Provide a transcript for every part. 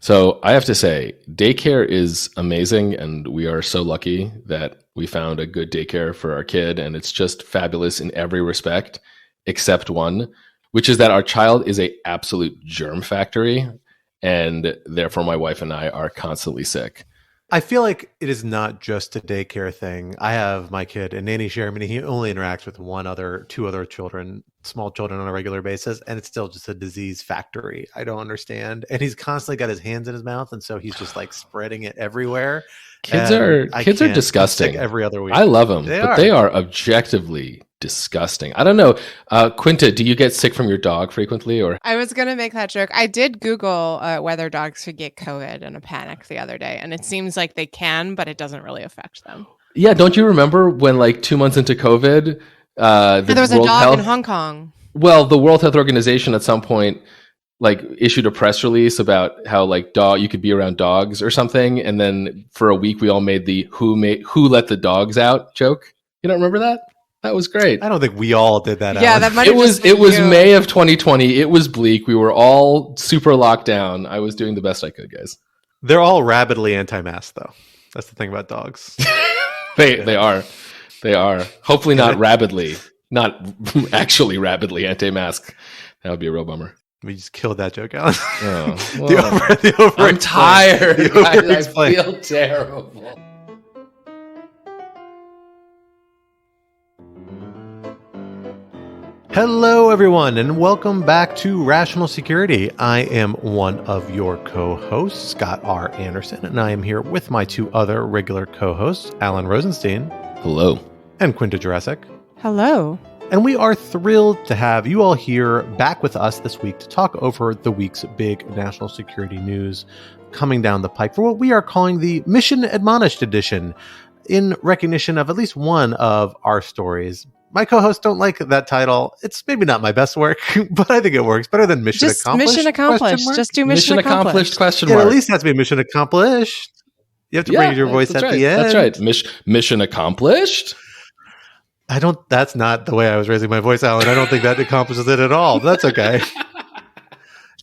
So I have to say, daycare is amazing, and we are so lucky that we found a good daycare for our kid, and it's just fabulous in every respect, except one, which is that our child is a absolute germ factory, and therefore my wife and I are constantly sick. I feel like it is not just a daycare thing. I have my kid, a nanny share. I mean, he only interacts with two other children, small children on a regular basis, and it's still just a disease factory. I don't understand. And he's constantly got his hands in his mouth, and so he's just like spreading it everywhere. Kids are disgusting. Every other week. I love them, but they are objectively disgusting. I don't know. Quinta, do you get sick from your dog frequently? Or I was going to make that joke. I did Google whether dogs could get COVID in a panic the other day, and it seems like they can, but it doesn't really affect them. Yeah, don't you remember when like 2 months into COVID, there was a dog in Hong Kong. Well, the World Health Organization at some point like issued a press release about how like you could be around dogs or something, and then for a week we all made the who let the dogs out joke. You don't remember that? That was great. I don't think we all did that. Yeah, Alan. that might have it was May of 2020. It was bleak. We were all super locked down. I was doing the best I could, guys. They're all rabidly anti-mask, though. That's the thing about dogs. They are. Hopefully not rabidly, not actually rabidly anti-mask. That would be a real bummer. We just killed that joke, Alan. Oh, well, I'm tired. I feel terrible. Hello, everyone, and welcome back to Rational Security. I am one of your co-hosts, Scott R. Anderson, and I am here with my two other regular co-hosts, Alan Rosenstein. Hello. And Quinta Jurassic. Hello. And we are thrilled to have you all here back with us this week to talk over the week's big national security news coming down the pike for what we are calling the Mission Admonished edition, in recognition of at least one of our stories. My co-hosts don't like that title. It's maybe not my best work, but I think it works better than Mission Accomplished. Mission Accomplished. Just do Mission Accomplished. Question mark. It at least has to be Mission Accomplished. You have to bring your voice at the end. That's right. Mission Accomplished. That's not the way I was raising my voice, Alan. I don't think that accomplishes it at all. But that's okay.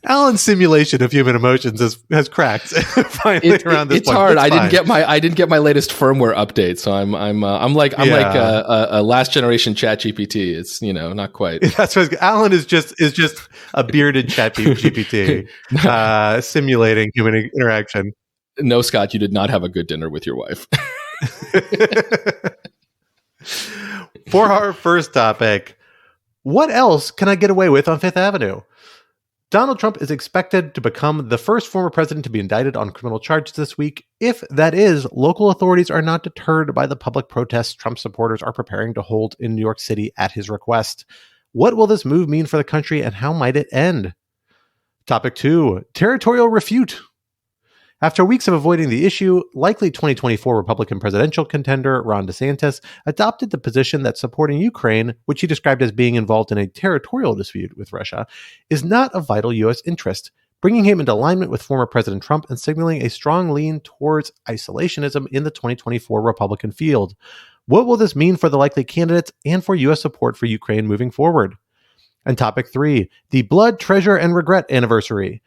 Alan's simulation of human emotions has cracked finally around this point. It's hard. I didn't get my latest firmware update, so I'm like a last generation ChatGPT. It's not quite. That's what Alan is just a bearded ChatGPT simulating human interaction. No, Scott, you did not have a good dinner with your wife. For our first topic, what else can I get away with on Fifth Avenue? Donald Trump is expected to become the first former president to be indicted on criminal charges this week, if, that is, local authorities are not deterred by the public protests Trump supporters are preparing to hold in New York City at his request. What will this move mean for the country, and how might it end? Topic 2, Territorial Refute. After weeks of avoiding the issue, likely 2024 Republican presidential contender Ron Desantis adopted the position that supporting Ukraine, which he described as being involved in a territorial dispute with Russia, is not of vital U.S. interest, bringing him into alignment with former President Trump and signaling a strong lean towards isolationism in the 2024 Republican field. What will this mean for the likely candidates and for U.S. support for Ukraine moving forward? And topic 3, the Blood, Treasure, and Regret anniversary.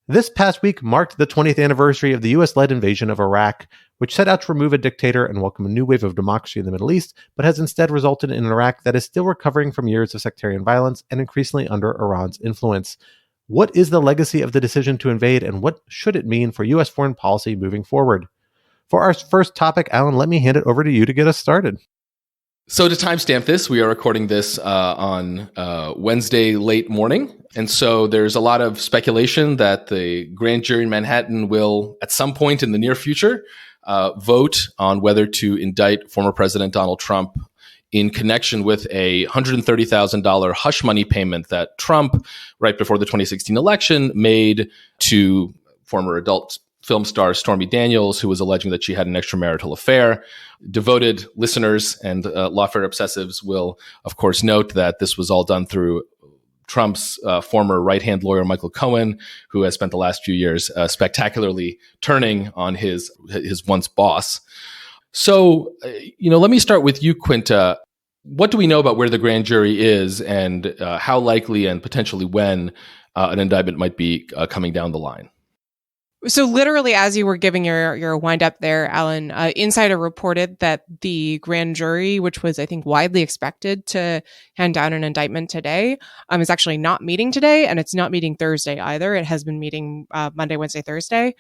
This past week marked the 20th anniversary of the U.S.-led invasion of Iraq, which set out to remove a dictator and welcome a new wave of democracy in the Middle East, but has instead resulted in an Iraq that is still recovering from years of sectarian violence and increasingly under Iran's influence. What is the legacy of the decision to invade, and what should it mean for U.S. foreign policy moving forward? For our first topic, Alan, let me hand it over to you to get us started. So to timestamp this, we are recording this on Wednesday late morning. And so there's a lot of speculation that the grand jury in Manhattan will, at some point in the near future, vote on whether to indict former President Donald Trump in connection with a $130,000 hush money payment that Trump, right before the 2016 election, made to former adult film star Stormy Daniels, who was alleging that she had an extramarital affair. Devoted listeners and lawfare obsessives will, of course, note that this was all done through Trump's former right-hand lawyer, Michael Cohen, who has spent the last few years spectacularly turning on his once boss. So, let me start with you, Quinta. What do we know about where the grand jury is, and how likely and potentially when an indictment might be coming down the line? So literally, as you were giving your wind up there, Alan, Insider reported that the grand jury, which was, I think, widely expected to hand down an indictment today, is actually not meeting today, and it's not meeting Thursday either. It has been meeting Monday, Wednesday, Thursday,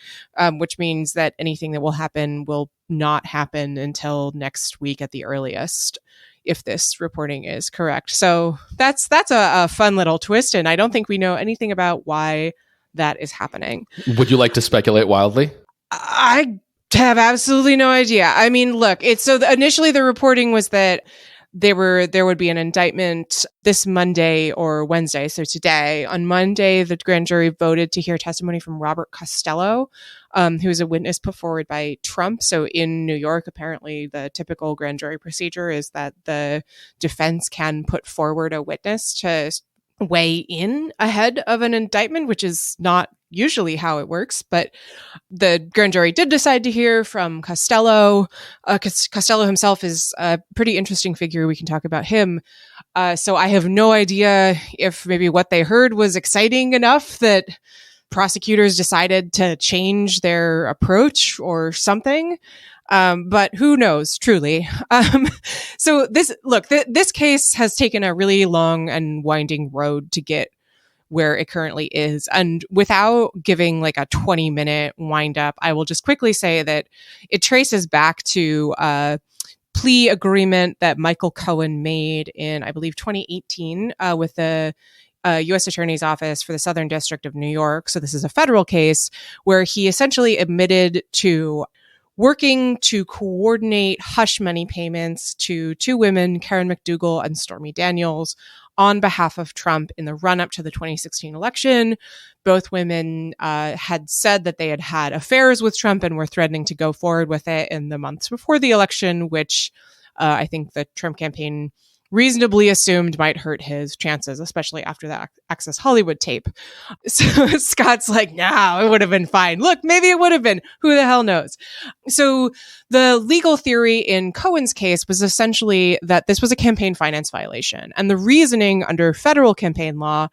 which means that anything that will happen will not happen until next week at the earliest, if this reporting is correct. So that's a fun little twist, and I don't think we know anything about why that is happening. Would you like to speculate wildly? I have absolutely no idea. I mean, look, initially the reporting was that there would be an indictment this Monday or Wednesday. So today, on Monday, the grand jury voted to hear testimony from Robert Costello, who is a witness put forward by Trump. So in New York, apparently the typical grand jury procedure is that the defense can put forward a witness to weigh in ahead of an indictment, which is not usually how it works. But the grand jury did decide to hear from Costello. Costello himself is a pretty interesting figure. We can talk about him. So I have no idea if maybe what they heard was exciting enough that prosecutors decided to change their approach or something. But who knows, truly. So this case has taken a really long and winding road to get where it currently is. And without giving like a 20-minute wind up, I will just quickly say that it traces back to a plea agreement that Michael Cohen made in, I believe, 2018 with the U.S. Attorney's Office for the Southern District of New York. So this is a federal case where he essentially admitted to working to coordinate hush money payments to two women, Karen McDougal and Stormy Daniels, on behalf of Trump in the run-up to the 2016 election. Both women had said that they had had affairs with Trump and were threatening to go forward with it in the months before the election, which I think the Trump campaign reasonably assumed might hurt his chances, especially after the Access Hollywood tape. So Scott's like, no, it would have been fine. Look, maybe it would have been. Who the hell knows? So the legal theory in Cohen's case was essentially that this was a campaign finance violation. And the reasoning under federal campaign law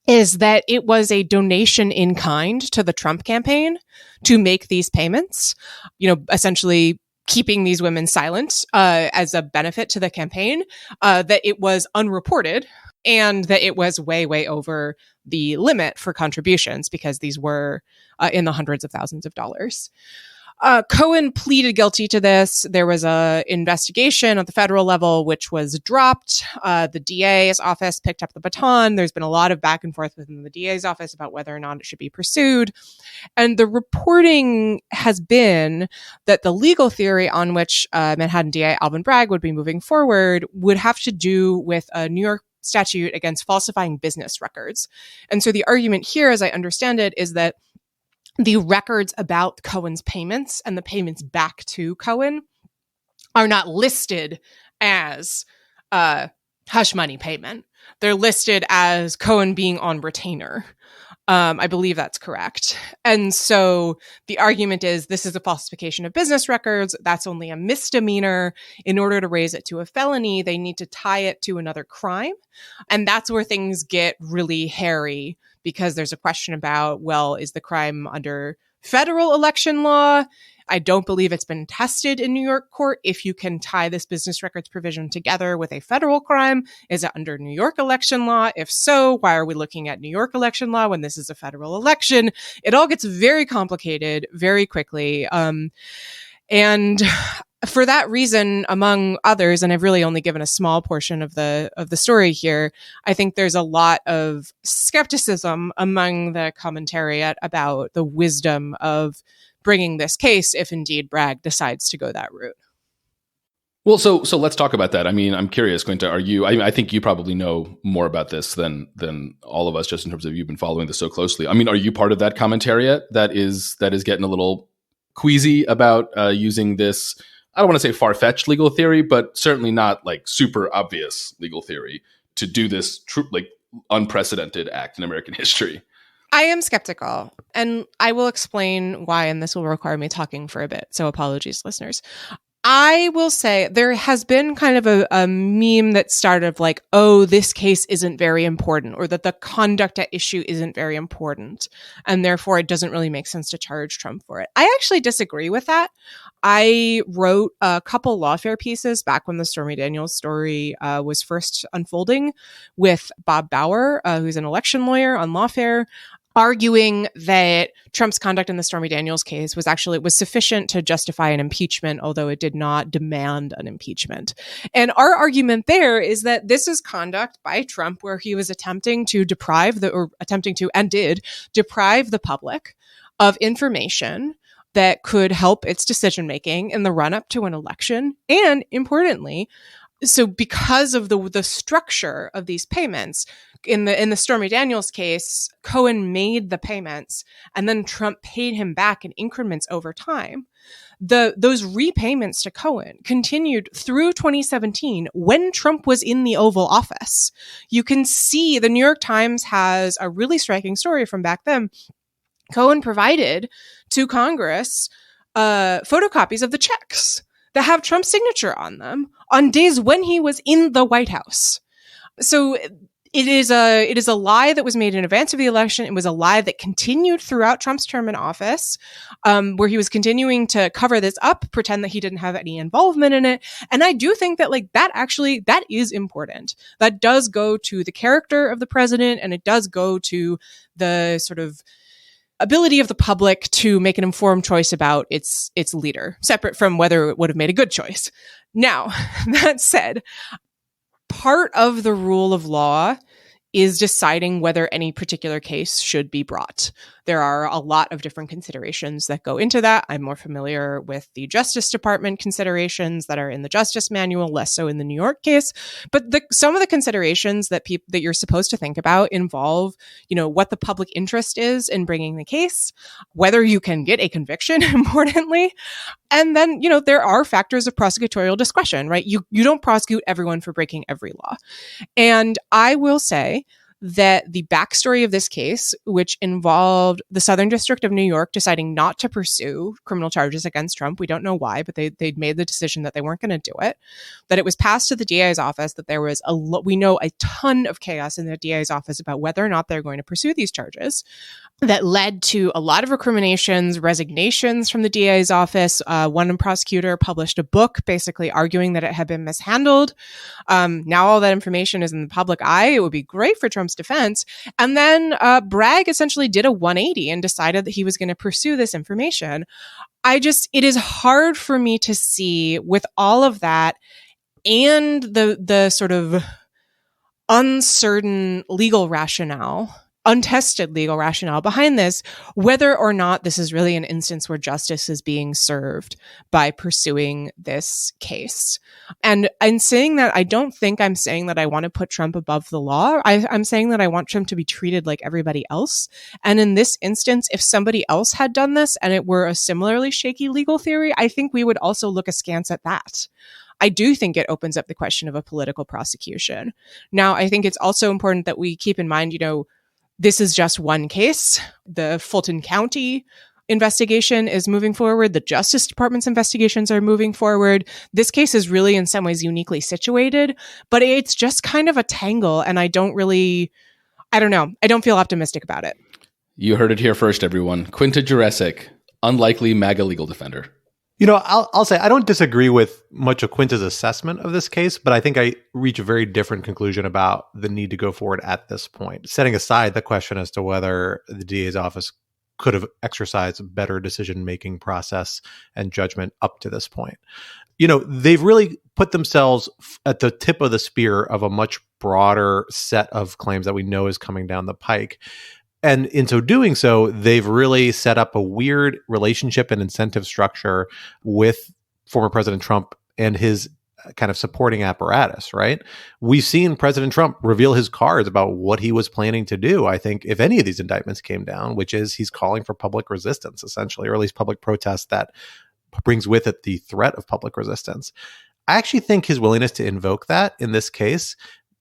is that it was a donation in kind to the Trump campaign to make these payments, essentially keeping these women silent as a benefit to the campaign, that it was unreported and that it was way, way over the limit for contributions because these were in the hundreds of thousands of dollars. Cohen pleaded guilty to this. There was an investigation at the federal level, which was dropped. The DA's office picked up the baton. There's been a lot of back and forth within the DA's office about whether or not it should be pursued. And the reporting has been that the legal theory on which Manhattan DA Alvin Bragg would be moving forward would have to do with a New York statute against falsifying business records. And so the argument here, as I understand it, is that the records about Cohen's payments and the payments back to Cohen are not listed as hush money payment. They're listed as Cohen being on retainer. I believe that's correct. And so the argument is this is a falsification of business records. That's only a misdemeanor. In order to raise it to a felony, they need to tie it to another crime. And that's where things get really hairy because there's a question about, well, is the crime under federal election law? I don't believe it's been tested in New York court. If you can tie this business records provision together with a federal crime, is it under New York election law? If so, why are we looking at New York election law when this is a federal election? It all gets very complicated very quickly. And for that reason, among others, and I've really only given a small portion of the story here, I think there's a lot of skepticism among the commentariat about the wisdom of bringing this case if indeed Bragg decides to go that route. Well, so let's talk about that. I mean, I'm curious, Quinta, I think you probably know more about this than all of us, just in terms of you've been following this so closely. I mean, are you part of that commentariat that is getting a little queasy about using this, I don't want to say far-fetched legal theory, but certainly not like super obvious legal theory to do this unprecedented act in American history? I am skeptical, and I will explain why, and this will require me talking for a bit, so apologies, listeners. I will say there has been kind of a meme that started of like, oh, this case isn't very important, or that the conduct at issue isn't very important, and therefore it doesn't really make sense to charge Trump for it. I actually disagree with that. I wrote a couple lawfare pieces back when the Stormy Daniels story was first unfolding with Bob Bauer, who's an election lawyer, on lawfare, arguing that Trump's conduct in the Stormy Daniels case was sufficient to justify an impeachment, although it did not demand an impeachment. And our argument there is that this is conduct by Trump where he was attempting to deprive the public of information that could help its decision making in the run up to an election. And importantly, so because of the structure of these payments, in the Stormy Daniels case, Cohen made the payments and then Trump paid him back in increments over time. Those repayments to Cohen continued through 2017 when Trump was in the Oval Office. You can see the New York Times has a really striking story from back then. Cohen provided to Congress photocopies of the checks that have Trump's signature on them on days when he was in the White House. So it is a lie that was made in advance of the election. It was a lie that continued throughout Trump's term in office, where he was continuing to cover this up, pretend that he didn't have any involvement in it. And I do think that that is important. That does go to the character of the president, and it does go to the sort of ability of the public to make an informed choice about its leader, separate from whether it would have made a good choice. Now, that said, part of the rule of law is deciding whether any particular case should be brought. There are a lot of different considerations that go into that. I'm more familiar with the Justice Department considerations that are in the Justice Manual, less so in the New York case. But some of the considerations that you're supposed to think about involve, what the public interest is in bringing the case, whether you can get a conviction, importantly. And then, there are factors of prosecutorial discretion, right? You don't prosecute everyone for breaking every law. And I will say that the backstory of this case, which involved the Southern District of New York deciding not to pursue criminal charges against Trump. We don't know why, but they'd made the decision that they weren't going to do it. That it was passed to the DA's office, that there was we know a ton of chaos in the DA's office about whether or not they're going to pursue these charges. That led to a lot of recriminations, resignations from the DA's office. One prosecutor published a book basically arguing that it had been mishandled. Now all that information is in the public eye. It would be great for Trump's defense. And then Bragg essentially did a 180 and decided that he was going to pursue this information. It is hard for me to see, with all of that and the sort of uncertain legal rationale, untested legal rationale behind this, whether or not this is really an instance where justice is being served by pursuing this case. And in saying that, I don't think I'm saying that I want to put Trump above the law. I'm saying that I want Trump to be treated like everybody else. And in this instance, if somebody else had done this and it were a similarly shaky legal theory, I think we would also look askance at that. I do think it opens up the question of a political prosecution. Now, I think it's also important that we keep in mind, this is just one case. The Fulton County investigation is moving forward. The Justice Department's investigations are moving forward. This case is really in some ways uniquely situated, but it's just kind of a tangle. And I don't know. I don't feel optimistic about it. You heard it here first, everyone. Quinta Jurecic, unlikely MAGA legal defender. I'll say I don't disagree with much of Quinta's assessment of this case, but I think I reach a very different conclusion about the need to go forward at this point, setting aside the question as to whether the DA's office could have exercised a better decision-making process and judgment up to this point. They've really put themselves at the tip of the spear of a much broader set of claims that we know is coming down the pike. And in so doing so, they've really set up a weird relationship and incentive structure with former President Trump and his kind of supporting apparatus, right? We've seen President Trump reveal his cards about what he was planning to do, I think, if any of these indictments came down, which is he's calling for public resistance, essentially, or at least public protest that brings with it the threat of public resistance. I actually think his willingness to invoke that in this case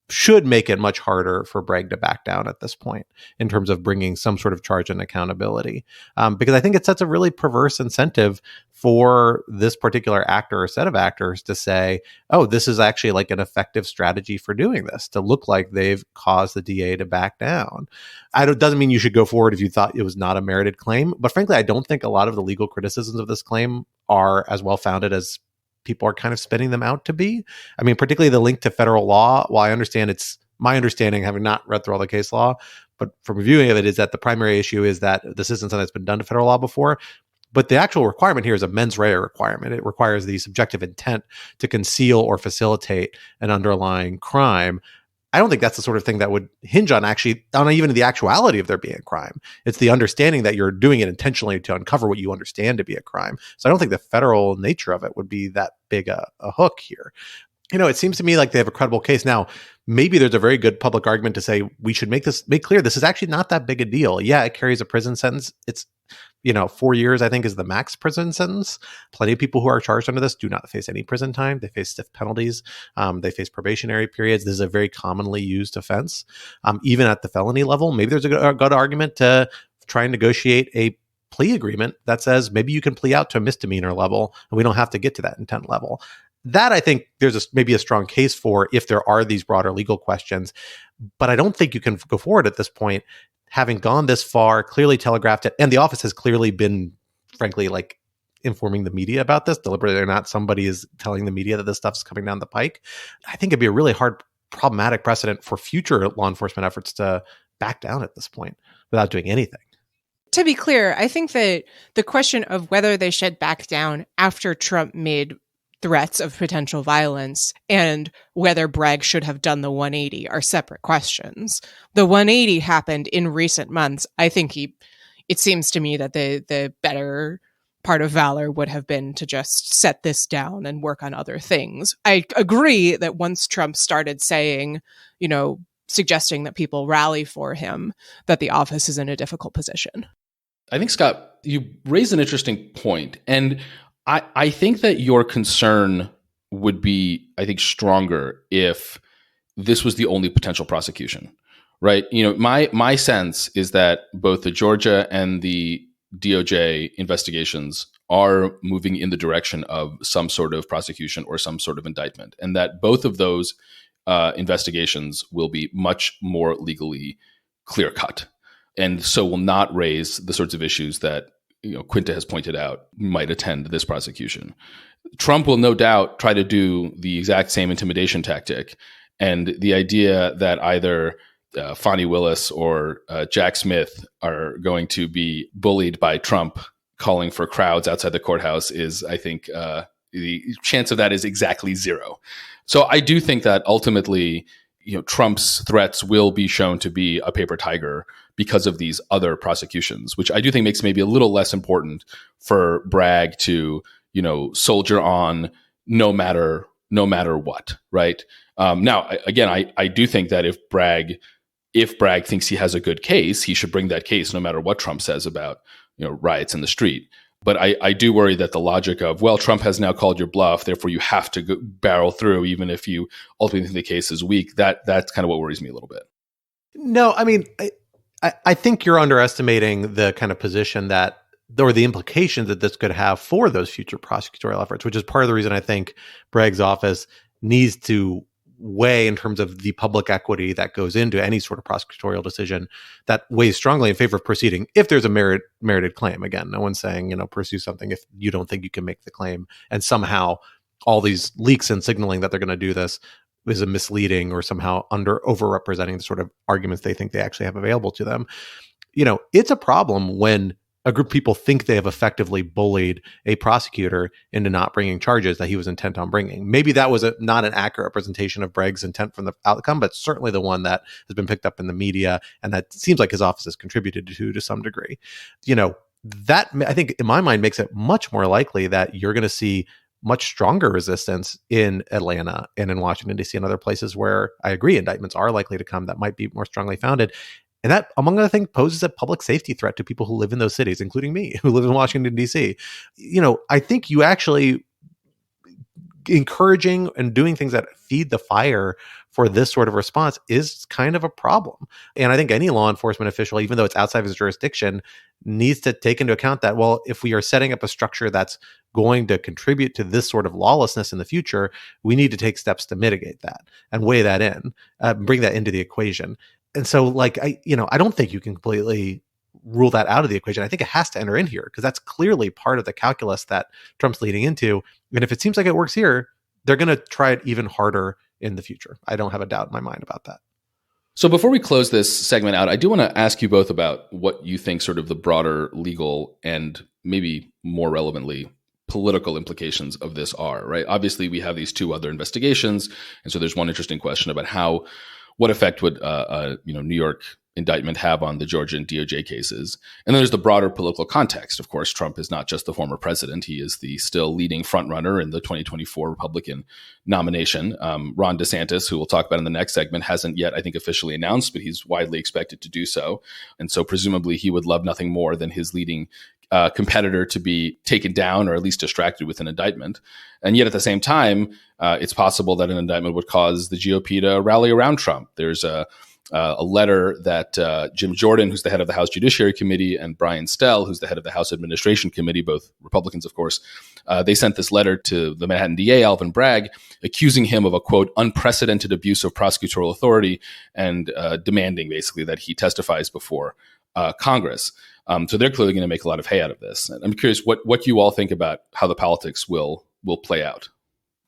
should make it much harder for Bragg to back down at this point in terms of bringing some sort of charge and accountability. Because I think it sets a really perverse incentive for this particular actor or set of actors to say, oh, this is actually like an effective strategy for doing this, to look like they've caused the DA to back down. Doesn't mean you should go forward if you thought it was not a merited claim. But frankly, I don't think a lot of the legal criticisms of this claim are as well founded as people are kind of spinning them out to be. I mean, particularly the link to federal law. While I understand, it's my understanding, having not read through all the case law, but from reviewing of it, is that the primary issue is that this isn't something that's been done to federal law before. But the actual requirement here is a mens rea requirement. It requires the subjective intent to conceal or facilitate an underlying crime. I don't think that's the sort of thing that would hinge on even the actuality of there being a crime. It's the understanding that you're doing it intentionally to uncover what you understand to be a crime. So I don't think the federal nature of it would be that big a hook here. It seems to me like they have a credible case. Now, maybe there's a very good public argument to say we should make clear this is actually not that big a deal. Yeah, it carries a prison sentence. It's 4 years, I think, is the max prison sentence. Plenty of people who are charged under this do not face any prison time. They face stiff penalties. They face probationary periods. This is a very commonly used offense. Even at the felony level, maybe there's a good argument to try and negotiate a plea agreement that says maybe you can plea out to a misdemeanor level and we don't have to get to that intent level. That, I think, there's maybe a strong case for if there are these broader legal questions. But I don't think you can go forward at this point, having gone this far, clearly telegraphed it, and the office has clearly been, frankly, like informing the media about this, deliberately or not, somebody is telling the media that this stuff's coming down the pike. I think it'd be a really hard, problematic precedent for future law enforcement efforts to back down at this point without doing anything. To be clear, I think that the question of whether they should back down after Trump made threats of potential violence and whether Bragg should have done the 180 are separate questions. The 180 happened in recent months. I think it seems to me that the better part of valor would have been to just set this down and work on other things. I agree that once Trump started saying, suggesting that people rally for him, that the office is in a difficult position. I think, Scott, you raise an interesting point. And I think that your concern would be, I think, stronger if this was the only potential prosecution, right? My sense is that both the Georgia and the DOJ investigations are moving in the direction of some sort of prosecution or some sort of indictment, and that both of those investigations will be much more legally clear-cut, and so will not raise the sorts of issues that Quinta has pointed out might attend this prosecution. Trump will no doubt try to do the exact same intimidation tactic. And the idea that either Fani Willis or Jack Smith are going to be bullied by Trump calling for crowds outside the courthouse is, I think, the chance of that is exactly zero. So I do think that ultimately, Trump's threats will be shown to be a paper tiger because of these other prosecutions, which I do think makes maybe a little less important for Bragg to, soldier on no matter what, right? Now, again, I do think that if Bragg thinks he has a good case, he should bring that case no matter what Trump says about, riots in the street. But I do worry that the logic of, well, Trump has now called your bluff, therefore you have to barrel through, even if you ultimately think the case is weak, that's kind of what worries me a little bit. No, I mean, I think you're underestimating the kind of position or the implications that this could have for those future prosecutorial efforts, which is part of the reason I think Bragg's office needs to weigh in terms of the public equity that goes into any sort of prosecutorial decision that weighs strongly in favor of proceeding if there's a merited claim. Again, no one's saying, pursue something if you don't think you can make the claim, and somehow all these leaks and signaling that they're going to do this is a misleading or somehow overrepresenting the sort of arguments they think they actually have available to them. It's a problem when a group of people think they have effectively bullied a prosecutor into not bringing charges that he was intent on bringing. Maybe that was not an accurate representation of Bragg's intent from the outcome, but certainly the one that has been picked up in the media and that seems like his office has contributed to some degree. That, I think, in my mind, makes it much more likely that you're going to see much stronger resistance in Atlanta and in Washington, D.C. and other places where I agree indictments are likely to come that might be more strongly founded. And that, among other things, poses a public safety threat to people who live in those cities, including me, who live in Washington, D.C. I think you actually encouraging and doing things that feed the fire for this sort of response is kind of a problem. And I think any law enforcement official, even though it's outside of his jurisdiction, needs to take into account that, well, if we are setting up a structure that's going to contribute to this sort of lawlessness in the future, we need to take steps to mitigate that and weigh that in, bring that into the equation. And so, like, I don't think you can completely rule that out of the equation. I think it has to enter in here because that's clearly part of the calculus that Trump's leading into. And if it seems like it works here, they're going to try it even harder in the future. I don't have a doubt in my mind about that. So before we close this segment out, I do want to ask you both about what you think sort of the broader legal and maybe more relevantly political implications of this are, right? Obviously, we have these two other investigations. And so there's one interesting question about what effect would New York indictment have on the Georgia and DOJ cases. And then there's the broader political context. Of course, Trump is not just the former president. He is the still leading frontrunner in the 2024 Republican nomination. Ron Desantis, who we'll talk about in the next segment, hasn't yet, I think, officially announced, but he's widely expected to do so. And so presumably he would love nothing more than his leading competitor to be taken down or at least distracted with an indictment. And yet at the same time, it's possible that an indictment would cause the GOP to rally around Trump. There's a letter that Jim Jordan, who's the head of the House Judiciary Committee, and Brian Stell, who's the head of the House Administration Committee, both Republicans, of course, they sent this letter to the Manhattan DA, Alvin Bragg, accusing him of a, quote, unprecedented abuse of prosecutorial authority and demanding basically that he testifies before Congress. So they're clearly going to make a lot of hay out of this. I'm curious what you all think about how the politics will play out.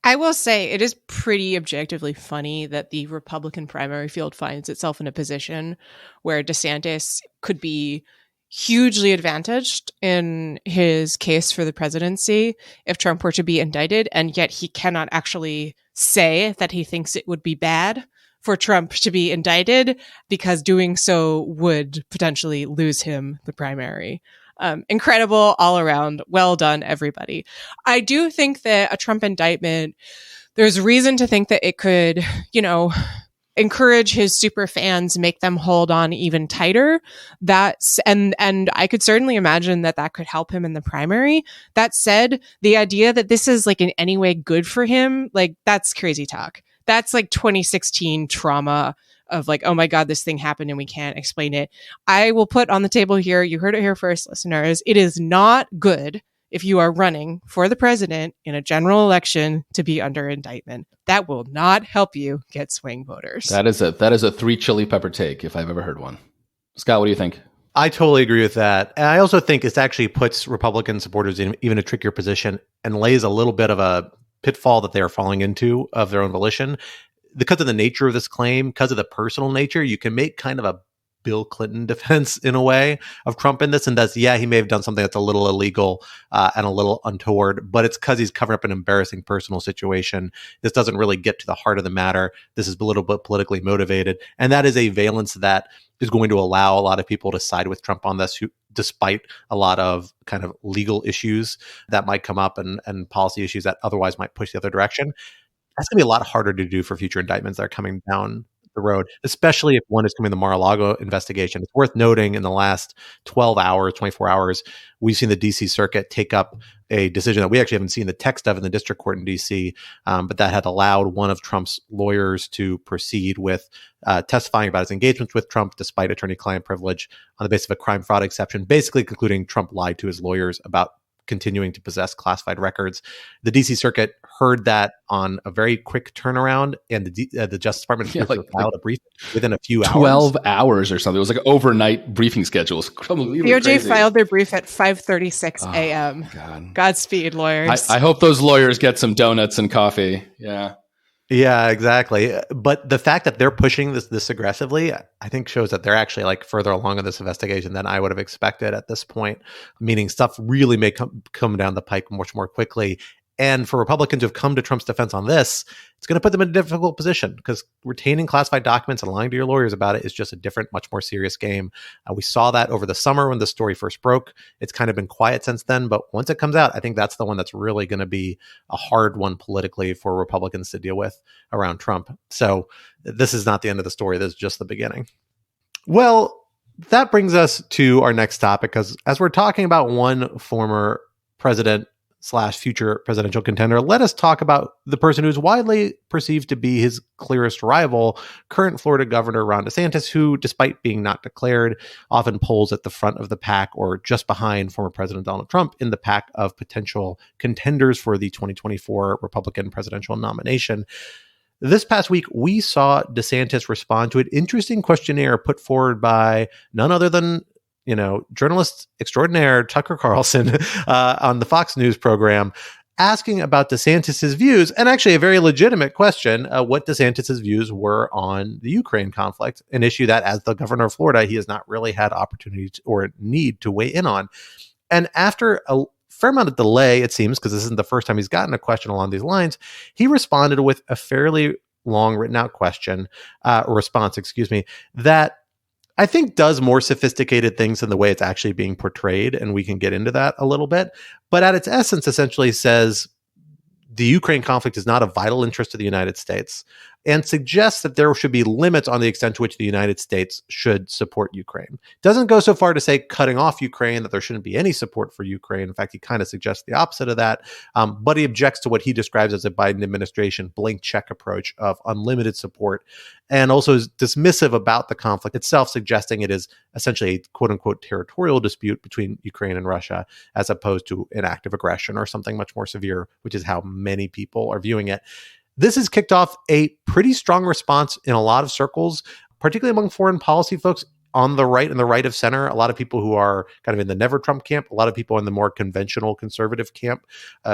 I will say it is pretty objectively funny that the Republican primary field finds itself in a position where DeSantis could be hugely advantaged in his case for the presidency if Trump were to be indicted, and yet he cannot actually say that he thinks it would be bad for Trump to be indicted because doing so would potentially lose him the primary. Incredible all around. Well done, everybody. I do think that a Trump indictment, there's reason to think that it could, encourage his super fans, make them hold on even tighter. And I could certainly imagine that could help him in the primary. That said, the idea that this is like in any way good for him, like that's crazy talk. That's like 2016 trauma of like, oh my God, this thing happened and we can't explain it. I will put on the table here, you heard it here first, listeners, it is not good if you are running for the president in a general election to be under indictment. That will not help you get swing voters. That is a 3 chili pepper take if I've ever heard one. Scott, what do you think? I totally agree with that. And I also think it actually puts Republican supporters in even a trickier position and lays a little bit of a pitfall that they are falling into of their own volition. Because of the nature of this claim, because of the personal nature, you can make kind of a Bill Clinton defense in a way of Trump in this. And that's, yeah, he may have done something that's a little illegal and a little untoward, but it's because he's covering up an embarrassing personal situation. This doesn't really get to the heart of the matter. This is a little bit politically motivated. And that is a valence that is going to allow a lot of people to side with Trump on this, despite a lot of kind of legal issues that might come up and policy issues that otherwise might push the other direction. That's going to be a lot harder to do for future indictments that are coming down the road, especially if one is coming the Mar-a-Lago investigation. It's worth noting in the last 12 hours, 24 hours, we've seen the DC Circuit take up a decision that we actually haven't seen the text of in the district court in DC, but that had allowed one of Trump's lawyers to proceed with testifying about his engagements with Trump despite attorney-client privilege on the basis of a crime fraud exception, basically concluding Trump lied to his lawyers about continuing to possess classified records. The DC Circuit heard that on a very quick turnaround, and the Justice Department filed a brief within a few 12 hours or something. It was like an overnight briefing schedule. DOJ filed their brief at 5:36 a.m. God. Godspeed, lawyers. I hope those lawyers get some donuts and coffee. Yeah. Yeah, exactly. But the fact that they're pushing this aggressively, I think shows that they're actually like further along in this investigation than I would have expected at this point, meaning stuff really may come down the pike much more quickly. And for Republicans who have come to Trump's defense on this, it's going to put them in a difficult position because retaining classified documents and lying to your lawyers about it is just a different, much more serious game. We saw that over the summer when the story first broke. It's kind of been quiet since then. But once it comes out, I think that's the one that's really going to be a hard one politically for Republicans to deal with around Trump. So this is not the end of the story. This is just the beginning. Well, that brings us to our next topic, because as we're talking about one former president / future presidential contender, let us talk about the person who's widely perceived to be his clearest rival, current Florida Governor Ron Desantis, who, despite being not declared, often polls at the front of the pack or just behind former President Donald Trump in the pack of potential contenders for the 2024 Republican presidential nomination. This past week, we saw DeSantis respond to an interesting questionnaire put forward by none other than journalist extraordinaire Tucker Carlson on the Fox News program, asking about DeSantis's views, and actually a very legitimate question, what DeSantis's views were on the Ukraine conflict, an issue that, as the governor of Florida, he has not really had opportunity or need to weigh in on. And after a fair amount of delay, it seems, because this isn't the first time he's gotten a question along these lines, he responded with a fairly long written out question, response, that I think does more sophisticated things in the way it's actually being portrayed, and we can get into that a little bit. But at its essence, essentially says the Ukraine conflict is not a vital interest to the United States, and suggests that there should be limits on the extent to which the United States should support Ukraine. Doesn't go so far to say cutting off Ukraine, that there shouldn't be any support for Ukraine. In fact, he kind of suggests the opposite of that. But he objects to what he describes as a Biden administration blank check approach of unlimited support, and also is dismissive about the conflict itself, suggesting it is essentially a quote-unquote territorial dispute between Ukraine and Russia, as opposed to an act of aggression or something much more severe, which is how many people are viewing it. This has kicked off a pretty strong response in a lot of circles, particularly among foreign policy folks on the right and the right of center. A lot of people who are kind of in the never Trump camp, a lot of people in the more conventional conservative camp,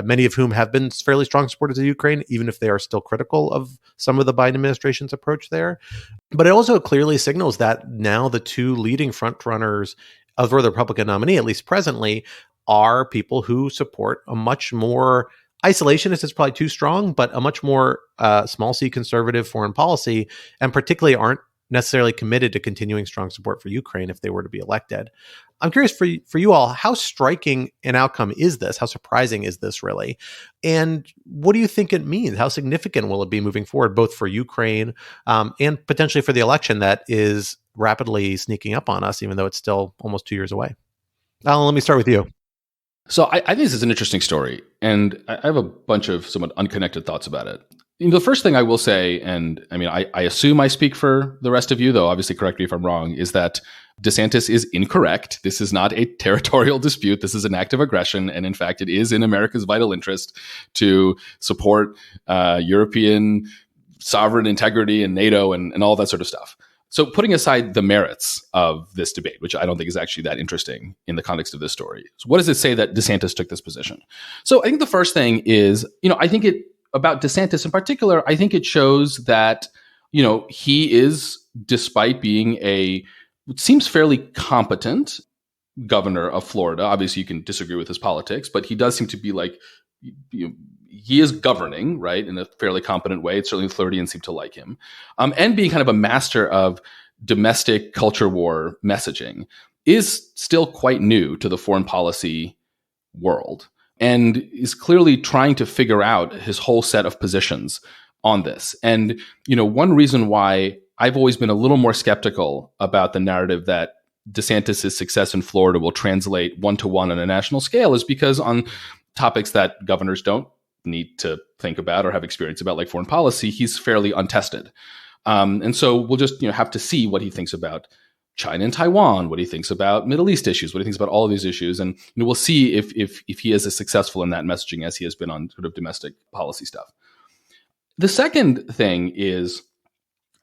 many of whom have been fairly strong supporters of Ukraine, even if they are still critical of some of the Biden administration's approach there. But it also clearly signals that now the two leading frontrunners of the Republican nominee, at least presently, are people who support a much more isolationist is probably too strong, but a much more small c conservative foreign policy, and particularly aren't necessarily committed to continuing strong support for Ukraine if they were to be elected. I'm curious for you all, how striking an outcome is this? How surprising is this really? And what do you think it means? How significant will it be moving forward, both for Ukraine and potentially for the election that is rapidly sneaking up on us, even though it's still almost 2 years away? Alan, let me start with you. So I think this is an interesting story, and I have a bunch of somewhat unconnected thoughts about it. The first thing I will say, and I mean, I assume I speak for the rest of you, though obviously correct me if I'm wrong, is that DeSantis is incorrect. This is not a territorial dispute. This is an act of aggression. And in fact, it is in America's vital interest to support European sovereign integrity and NATO and all that sort of stuff. So putting aside the merits of this debate, which I don't think is actually that interesting in the context of this story, so what does it say that DeSantis took this position? So I think the first thing is, I think about DeSantis in particular, I think it shows that, he is, despite being what seems fairly competent governor of Florida, obviously you can disagree with his politics, but he does seem to be like, he is governing, right, in a fairly competent way. It's certainly the Floridians seem to like him. And being kind of a master of domestic culture war messaging is still quite new to the foreign policy world, and is clearly trying to figure out his whole set of positions on this. And, one reason why I've always been a little more skeptical about the narrative that DeSantis' success in Florida will translate one-to-one on a national scale is because on topics that governors don't need to think about or have experience about, like foreign policy, he's fairly untested. And so we'll just have to see what he thinks about China and Taiwan, what he thinks about Middle East issues, what he thinks about all of these issues. And we'll see if he is as successful in that messaging as he has been on sort of domestic policy stuff. The second thing is,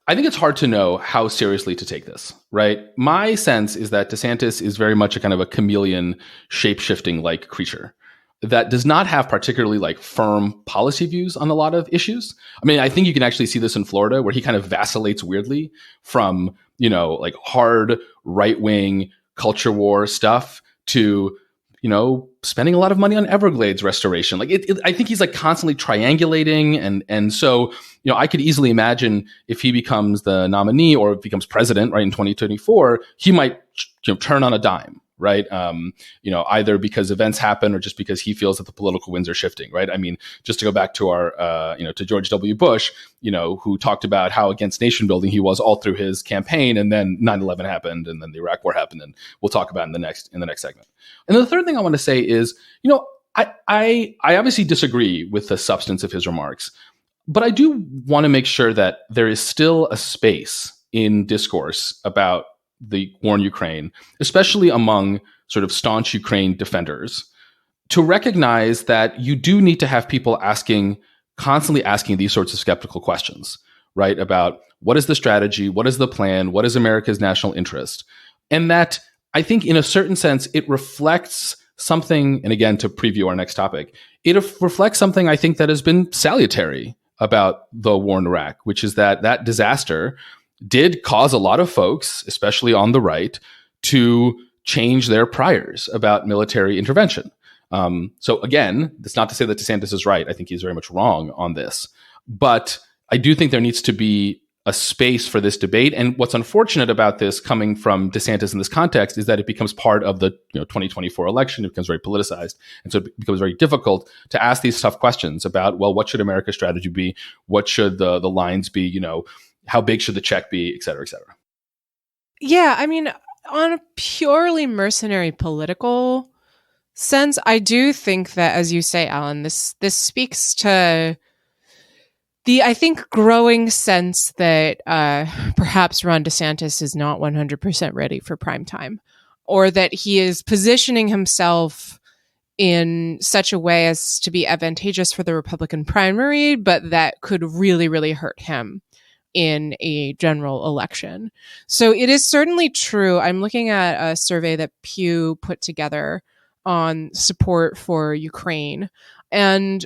I think it's hard to know how seriously to take this, right? My sense is that DeSantis is very much a kind of a chameleon, shape-shifting like creature that does not have particularly like firm policy views on a lot of issues. I mean, I think you can actually see this in Florida, where he kind of vacillates weirdly from, like hard right-wing culture war stuff to, spending a lot of money on Everglades restoration. Like I think he's like constantly triangulating. And so, I could easily imagine if he becomes the nominee or becomes president, right, in 2024, he might, turn on a dime. Right. Either because events happen or just because he feels that the political winds are shifting. Right. I mean, just to go back to our, to George W. Bush, who talked about how against nation building he was all through his campaign. And then 9/11 happened, and then the Iraq war happened. And we'll talk about in the next segment. And the third thing I want to say is, I obviously disagree with the substance of his remarks, but I do want to make sure that there is still a space in discourse about the war in Ukraine, especially among sort of staunch Ukraine defenders, to recognize that you do need to have people constantly asking these sorts of skeptical questions, right? About what is the strategy? What is the plan? What is America's national interest? And that, I think, in a certain sense, it reflects something, and again, to preview our next topic, it reflects something I think that has been salutary about the war in Iraq, which is that disaster did cause a lot of folks, especially on the right, to change their priors about military intervention. So again, that's not to say that DeSantis is right. I think he's very much wrong on this. But I do think there needs to be a space for this debate. And what's unfortunate about this coming from DeSantis in this context is that it becomes part of the 2024 election. It becomes very politicized. And so it becomes very difficult to ask these tough questions about, well, what should America's strategy be? What should the lines be? How big should the check be, et cetera, et cetera. Yeah, I mean, on a purely mercenary political sense, I do think that, as you say, Alan, this speaks to the, I think, growing sense that perhaps Ron DeSantis is not 100% ready for prime time, or that he is positioning himself in such a way as to be advantageous for the Republican primary, but that could really, really hurt him in a general election. So it is certainly true. I'm looking at a survey that Pew put together on support for Ukraine, and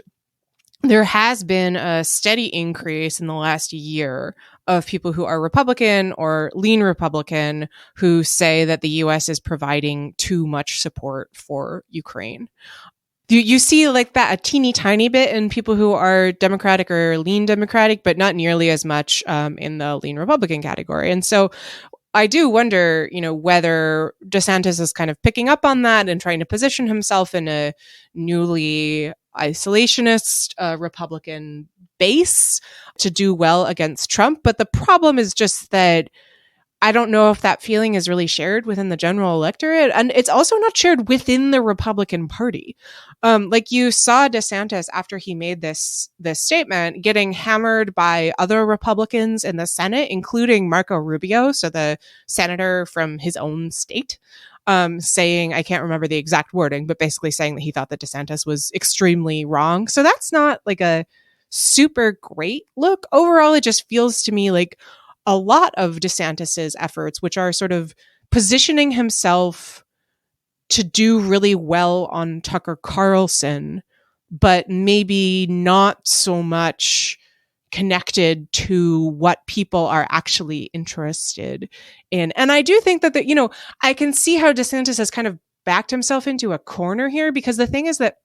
there has been a steady increase in the last year of people who are Republican or lean Republican who say that the U.S. is providing too much support for Ukraine. You see like that a teeny tiny bit in people who are Democratic or lean Democratic, but not nearly as much in the lean Republican category. And so I do wonder, whether DeSantis is kind of picking up on that and trying to position himself in a newly isolationist Republican base to do well against Trump. But the problem is just that I don't know if that feeling is really shared within the general electorate. And it's also not shared within the Republican Party. Like you saw DeSantis after he made this statement getting hammered by other Republicans in the Senate, including Marco Rubio, so the senator from his own state, saying, I can't remember the exact wording, but basically saying that he thought that DeSantis was extremely wrong. So that's not like a super great look. Overall, it just feels to me like a lot of DeSantis's efforts, which are sort of positioning himself to do really well on Tucker Carlson, but maybe not so much connected to what people are actually interested in. And I do think that, I can see how DeSantis has kind of backed himself into a corner here, because the thing is that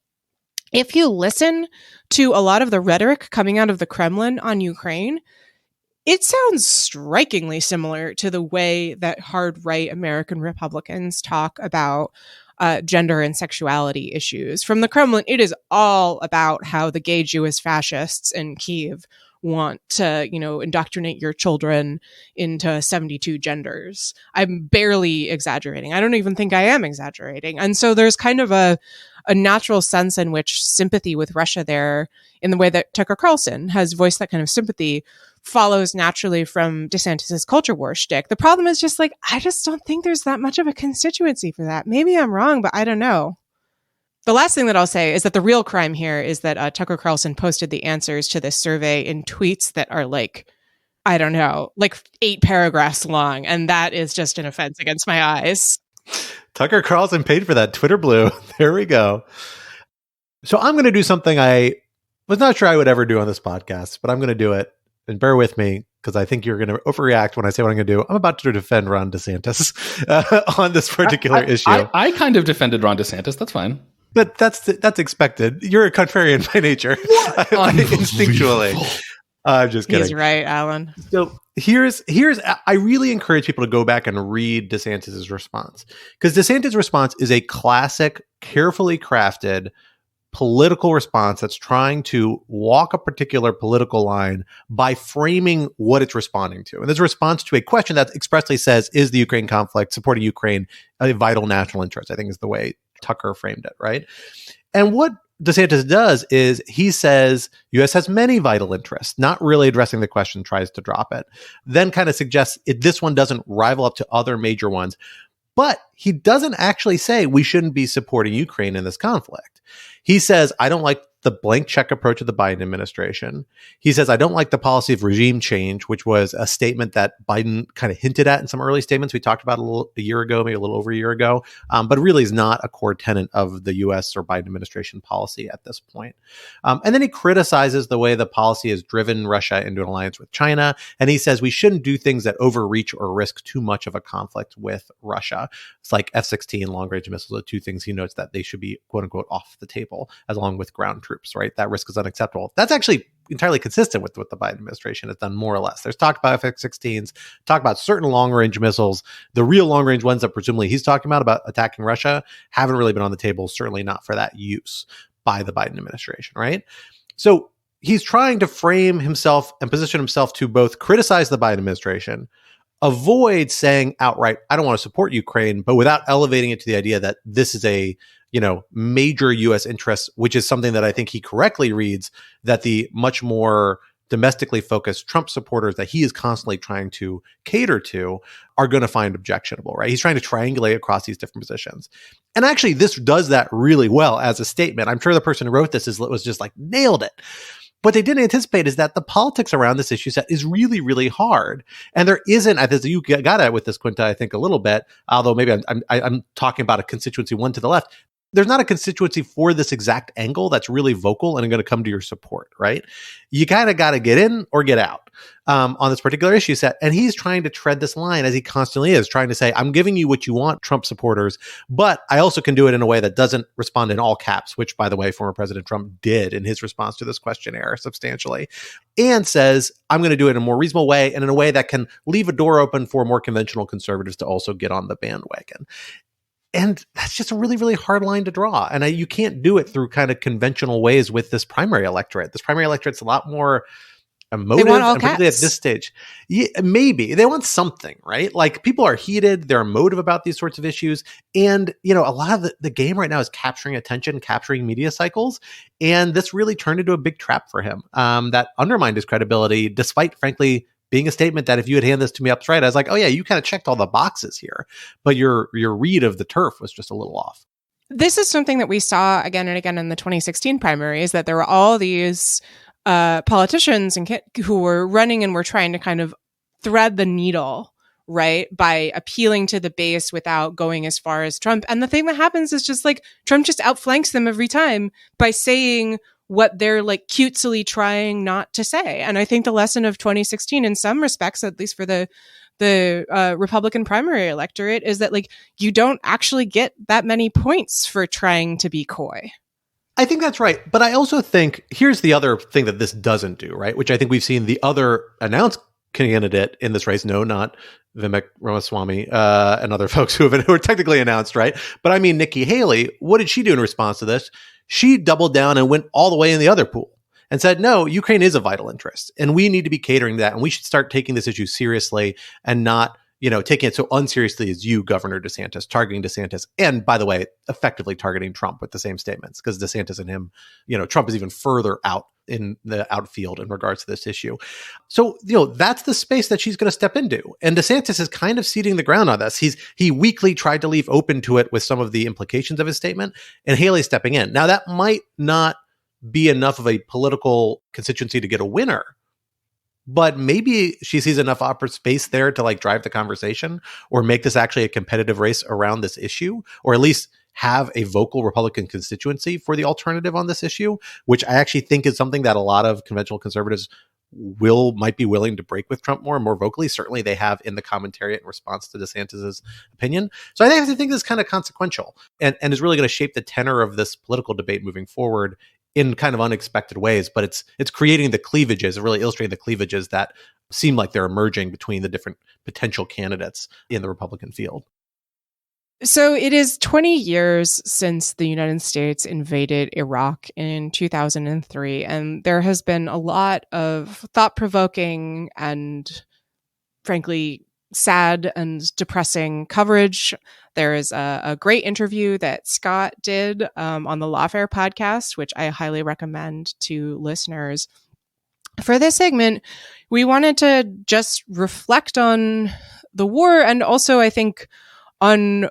if you listen to a lot of the rhetoric coming out of the Kremlin on Ukraine, it sounds strikingly similar to the way that hard-right American Republicans talk about gender and sexuality issues. From the Kremlin, it is all about how the gay Jewish fascists in Kyiv want to, indoctrinate your children into 72 genders. I'm barely exaggerating. I don't even think I am exaggerating. And so there's kind of a natural sense in which sympathy with Russia there, in the way that Tucker Carlson has voiced that kind of sympathy, follows naturally from DeSantis's culture war shtick. The problem is just like, I just don't think there's that much of a constituency for that. Maybe I'm wrong, but I don't know. The last thing that I'll say is that the real crime here is that Tucker Carlson posted the answers to this survey in tweets that are like, I don't know, like 8 paragraphs long. And that is just an offense against my eyes. Tucker Carlson paid for that Twitter blue. There we go. So I'm going to do something I was not sure I would ever do on this podcast, but I'm going to do it. And bear with me, because I think you're going to overreact when I say what I'm going to do. I'm about to defend Ron DeSantis on this particular issue. I kind of defended Ron DeSantis. That's fine. But that's expected. You're a contrarian by nature. Instinctually. I'm just kidding. He's right, Alan. So here's I really encourage people to go back and read DeSantis' response, because DeSantis' response is a classic, carefully crafted political response that's trying to walk a particular political line by framing what it's responding to. And there's a response to a question that expressly says, is the Ukraine conflict, supporting Ukraine, a vital national interest? I think is the way Tucker framed it, right? And what DeSantis does is he says U.S. has many vital interests, not really addressing the question, tries to drop it, then kind of suggests this one doesn't rival up to other major ones. But he doesn't actually say we shouldn't be supporting Ukraine in this conflict. He says, I don't like the blank check approach of the Biden administration. He says, I don't like the policy of regime change, which was a statement that Biden kind of hinted at in some early statements we talked about a year ago, maybe a little over a year ago, but really is not a core tenet of the U.S. or Biden administration policy at this point. And then he criticizes the way the policy has driven Russia into an alliance with China. And he says we shouldn't do things that overreach or risk too much of a conflict with Russia. It's like F-16 long-range missiles are two things he notes that they should be, quote unquote, off the table, as along with ground troops, right? That risk is unacceptable. That's actually entirely consistent with what the Biden administration has done, more or less. There's talk about F-16s, talk about certain long-range missiles. The real long-range ones that presumably he's talking about attacking Russia, haven't really been on the table, certainly not for that use by the Biden administration, right? So he's trying to frame himself and position himself to both criticize the Biden administration, avoid saying outright, I don't want to support Ukraine, but without elevating it to the idea that this is a major U.S. interest, which is something that I think he correctly reads that the much more domestically focused Trump supporters that he is constantly trying to cater to are going to find objectionable, right? He's trying to triangulate across these different positions. And actually, this does that really well as a statement. I'm sure the person who wrote this was just like nailed it. What they didn't anticipate is that the politics around this issue set is really, really hard. And there isn't, as you got at with this, Quinta, I think a little bit, although maybe I'm talking about a constituency one to the left. There's not a constituency for this exact angle that's really vocal and going to come to your support, right? You kind of got to get in or get out on this particular issue set. And he's trying to tread this line, as he constantly is, trying to say, I'm giving you what you want, Trump supporters, but I also can do it in a way that doesn't respond in all caps, which, by the way, former President Trump did in his response to this questionnaire substantially, and says, I'm going to do it in a more reasonable way and in a way that can leave a door open for more conventional conservatives to also get on the bandwagon. And that's just a really, really hard line to draw. And you can't do it through kind of conventional ways with this primary electorate. This primary electorate's a lot more emotive, they want all and particularly at this stage. Yeah, maybe. They want something, right? Like, people are heated, they're emotive about these sorts of issues. And, a lot of the game right now is capturing attention, capturing media cycles. And this really turned into a big trap for him that undermined his credibility, despite, frankly, being a statement that if you had handed this to me up straight, I was like, oh yeah, you kind of checked all the boxes here, but your read of the turf was just a little off. This is something that we saw again and again in the 2016 primaries, that there were all these politicians who were running and were trying to kind of thread the needle, right, by appealing to the base without going as far as Trump. And the thing that happens is just like Trump just outflanks them every time by saying what they're like cutesily trying not to say. And I think the lesson of 2016 in some respects, at least for the Republican primary electorate, is that like you don't actually get that many points for trying to be coy. I think that's right. But I also think here's the other thing that this doesn't do, right? Which I think we've seen the other announced candidate in this race, no, not Vivek Ramaswamy and other folks who are technically announced, right? But I mean, Nikki Haley, what did she do in response to this? She doubled down and went all the way in the other pool and said, no, Ukraine is a vital interest and we need to be catering to that. And we should start taking this issue seriously and not, taking it so unseriously as you, Governor DeSantis, targeting DeSantis. And by the way, effectively targeting Trump with the same statements, because DeSantis and him, Trump is even further out in the outfield in regards to this issue. So, that's the space that she's going to step into. And DeSantis is kind of ceding the ground on this. He weakly tried to leave open to it with some of the implications of his statement, and Haley's stepping in. Now, that might not be enough of a political constituency to get a winner, but maybe she sees enough space there to like drive the conversation or make this actually a competitive race around this issue, or at least have a vocal Republican constituency for the alternative on this issue, which I actually think is something that a lot of conventional conservatives might be willing to break with Trump more and more vocally. Certainly they have in the commentary in response to DeSantis's opinion. So I think this is kind of consequential and is really going to shape the tenor of this political debate moving forward in kind of unexpected ways. But it's creating the cleavages, really illustrating the cleavages that seem like they're emerging between the different potential candidates in the Republican field. So it is 20 years since the United States invaded Iraq in 2003, and there has been a lot of thought-provoking and, frankly, sad and depressing coverage. There is a great interview that Scott did on the Lawfare podcast, which I highly recommend to listeners. For this segment, we wanted to just reflect on the war and also, I think, on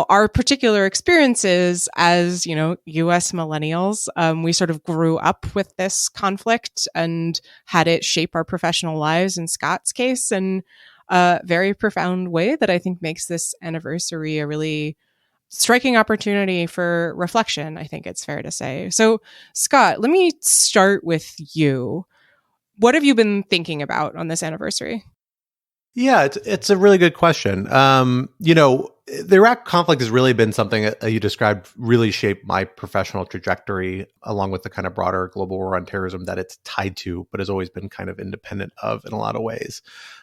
our particular experiences as, US millennials. We sort of grew up with this conflict and had it shape our professional lives in Scott's case in a very profound way that I think makes this anniversary a really striking opportunity for reflection, I think it's fair to say. So, Scott, let me start with you. What have you been thinking about on this anniversary? Yeah, it's a really good question. The Iraq conflict has really been something that you described really shaped my professional trajectory, along with the kind of broader global war on terrorism that it's tied to, but has always been kind of independent of in a lot of ways.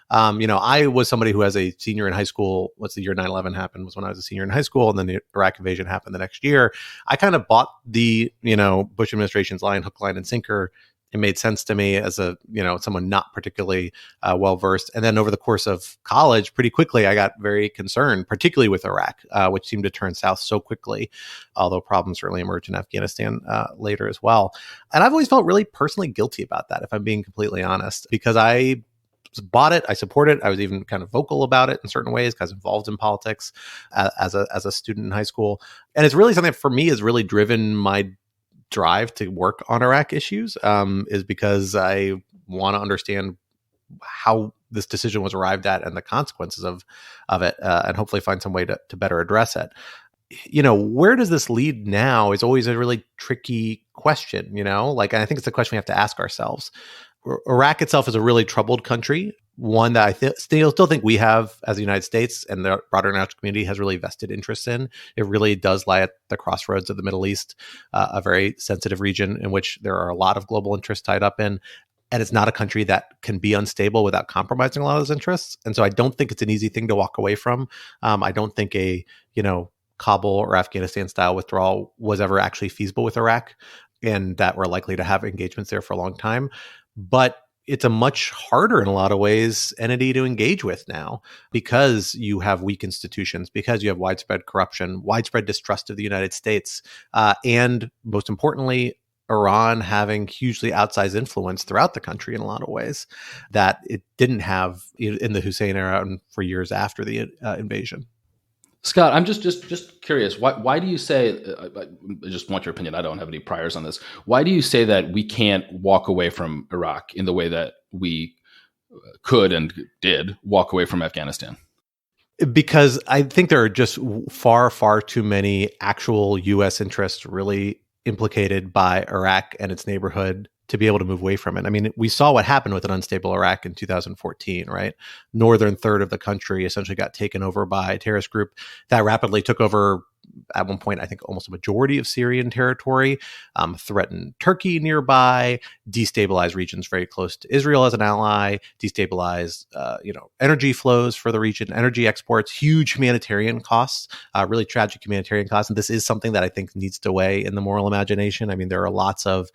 I was somebody who, as a senior in high school, what's the year 9/11 happened was when I was a senior in high school, and then the Iraq invasion happened the next year. I kind of bought the, Bush administration's line, hook, line, and sinker. It made sense to me as a, someone not particularly well-versed. And then over the course of college, pretty quickly, I got very concerned, particularly with Iraq, which seemed to turn south so quickly, although problems certainly emerged in Afghanistan later as well. And I've always felt really personally guilty about that, if I'm being completely honest, because I bought it, I support it. I was even kind of vocal about it in certain ways because I was involved in politics as a student in high school. And it's really something that for me has really driven my drive to work on Iraq issues, is because I want to understand how this decision was arrived at and the consequences of it, and hopefully find some way to better address it. Where does this lead now is always a really tricky question, and I think it's a question we have to ask ourselves. Iraq itself is a really troubled country, one that I still think we have, as the United States and the broader international community, has really vested interests in. It really does lie at the crossroads of the Middle East, a very sensitive region in which there are a lot of global interests tied up in. And it's not a country that can be unstable without compromising a lot of those interests. And so I don't think it's an easy thing to walk away from. I don't think a, Kabul or Afghanistan style withdrawal was ever actually feasible with Iraq, and that we're likely to have engagements there for a long time. But it's a much harder, in a lot of ways, entity to engage with now because you have weak institutions, because you have widespread corruption, widespread distrust of the United States, and most importantly, Iran having hugely outsized influence throughout the country in a lot of ways that it didn't have in the Hussein era and for years after the invasion. Scott, I'm just curious. Why do you say? I just want your opinion. I don't have any priors on this. Why do you say that we can't walk away from Iraq in the way that we could and did walk away from Afghanistan? Because I think there are just far, far too many actual U.S. interests really implicated by Iraq and its neighborhood to be able to move away from it. I mean, we saw what happened with an unstable Iraq in 2014, right? Northern third of the country essentially got taken over by a terrorist group that rapidly took over, at one point, I think almost a majority of Syrian territory, threatened Turkey nearby, destabilized regions very close to Israel as an ally, destabilized, energy flows for the region, energy exports, huge humanitarian costs, really tragic humanitarian costs. And this is something that I think needs to weigh in the moral imagination. I mean, there are lots of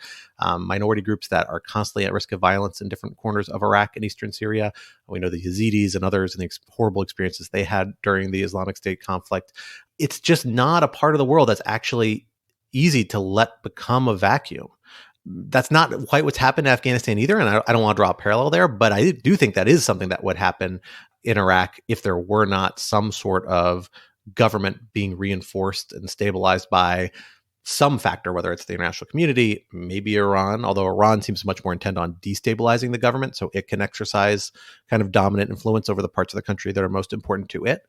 minority groups that are constantly at risk of violence in different corners of Iraq and eastern Syria. We know the Yazidis and others and the horrible experiences they had during the Islamic State conflict. It's just not a part of the world that's actually easy to let become a vacuum. That's not quite what's happened in Afghanistan either, and I don't want to draw a parallel there, but I do think that is something that would happen in Iraq if there were not some sort of government being reinforced and stabilized by some factor, whether it's the international community, maybe Iran, although Iran seems much more intent on destabilizing the government so it can exercise kind of dominant influence over the parts of the country that are most important to it.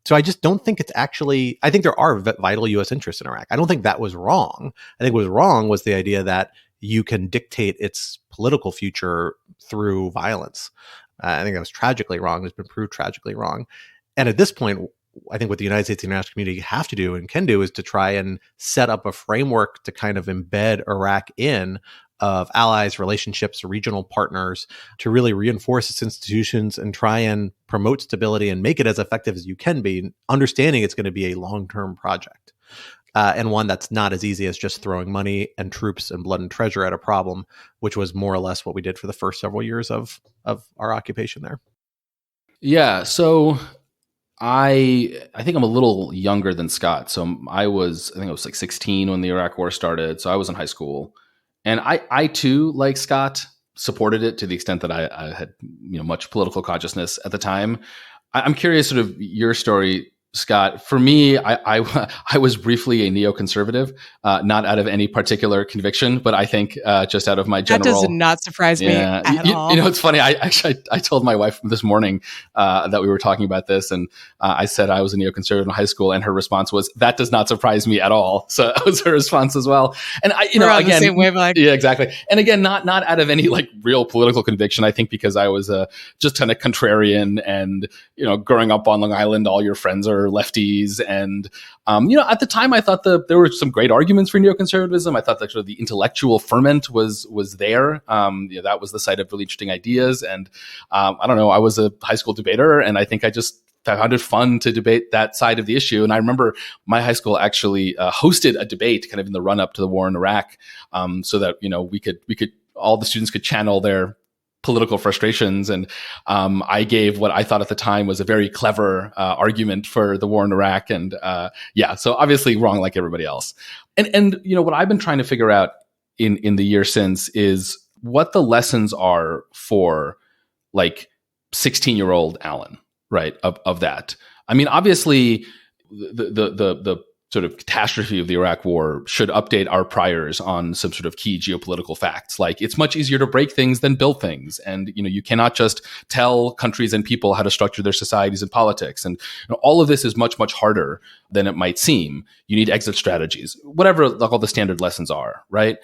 So I just don't think it's actually, I think there are vital U.S. interests in Iraq. I don't think that was wrong. I think what was wrong was the idea that you can dictate its political future through violence. I think that was tragically wrong. It's been proved tragically wrong. And at this point, I think what the United States and the international community have to do and can do is to try and set up a framework to kind of embed Iraq in of allies, relationships, regional partners to really reinforce its institutions and try and promote stability and make it as effective as you can be, understanding it's going to be a long-term project and one that's not as easy as just throwing money and troops and blood and treasure at a problem, which was more or less what we did for the first several years of our occupation there. Yeah. So I think I'm a little younger than Scott. So I think I was like 16 when the Iraq War started. So I was in high school, and I too, like Scott, supported it to the extent that I had much political consciousness at the time. I'm curious, sort of your story, Scott. For me, I was briefly a neoconservative, not out of any particular conviction, but I think just out of my general. That does not surprise me at all. It's funny. I told my wife this morning that we were talking about this, and I said I was a neoconservative in high school, and her response was, "That does not surprise me at all." So that was her response as well. And We're on the same wavelength. Yeah, exactly. And again, not out of any like real political conviction. I think because I was just kind of contrarian, and growing up on Long Island, all your friends are lefties, and at the time I thought there were some great arguments for neoconservatism. I thought that sort of the intellectual ferment was there. That was the site of really interesting ideas, and I don't know, I was a high school debater, and I think I just found it fun to debate that side of the issue. And I remember my high school actually hosted a debate kind of in the run up to the war in Iraq, so that we could all the students could channel their political frustrations. And I gave what I thought at the time was a very clever argument for the war in Iraq. And so obviously wrong like everybody else. And what I've been trying to figure out in the year since is what the lessons are for like 16-year-old Alan, right? Of that. I mean, obviously the sort of catastrophe of the Iraq war should update our priors on some sort of key geopolitical facts. Like, it's much easier to break things than build things. And, you cannot just tell countries and people how to structure their societies and politics. And all of this is much, much harder than it might seem. You need exit strategies, whatever like all the standard lessons are, right?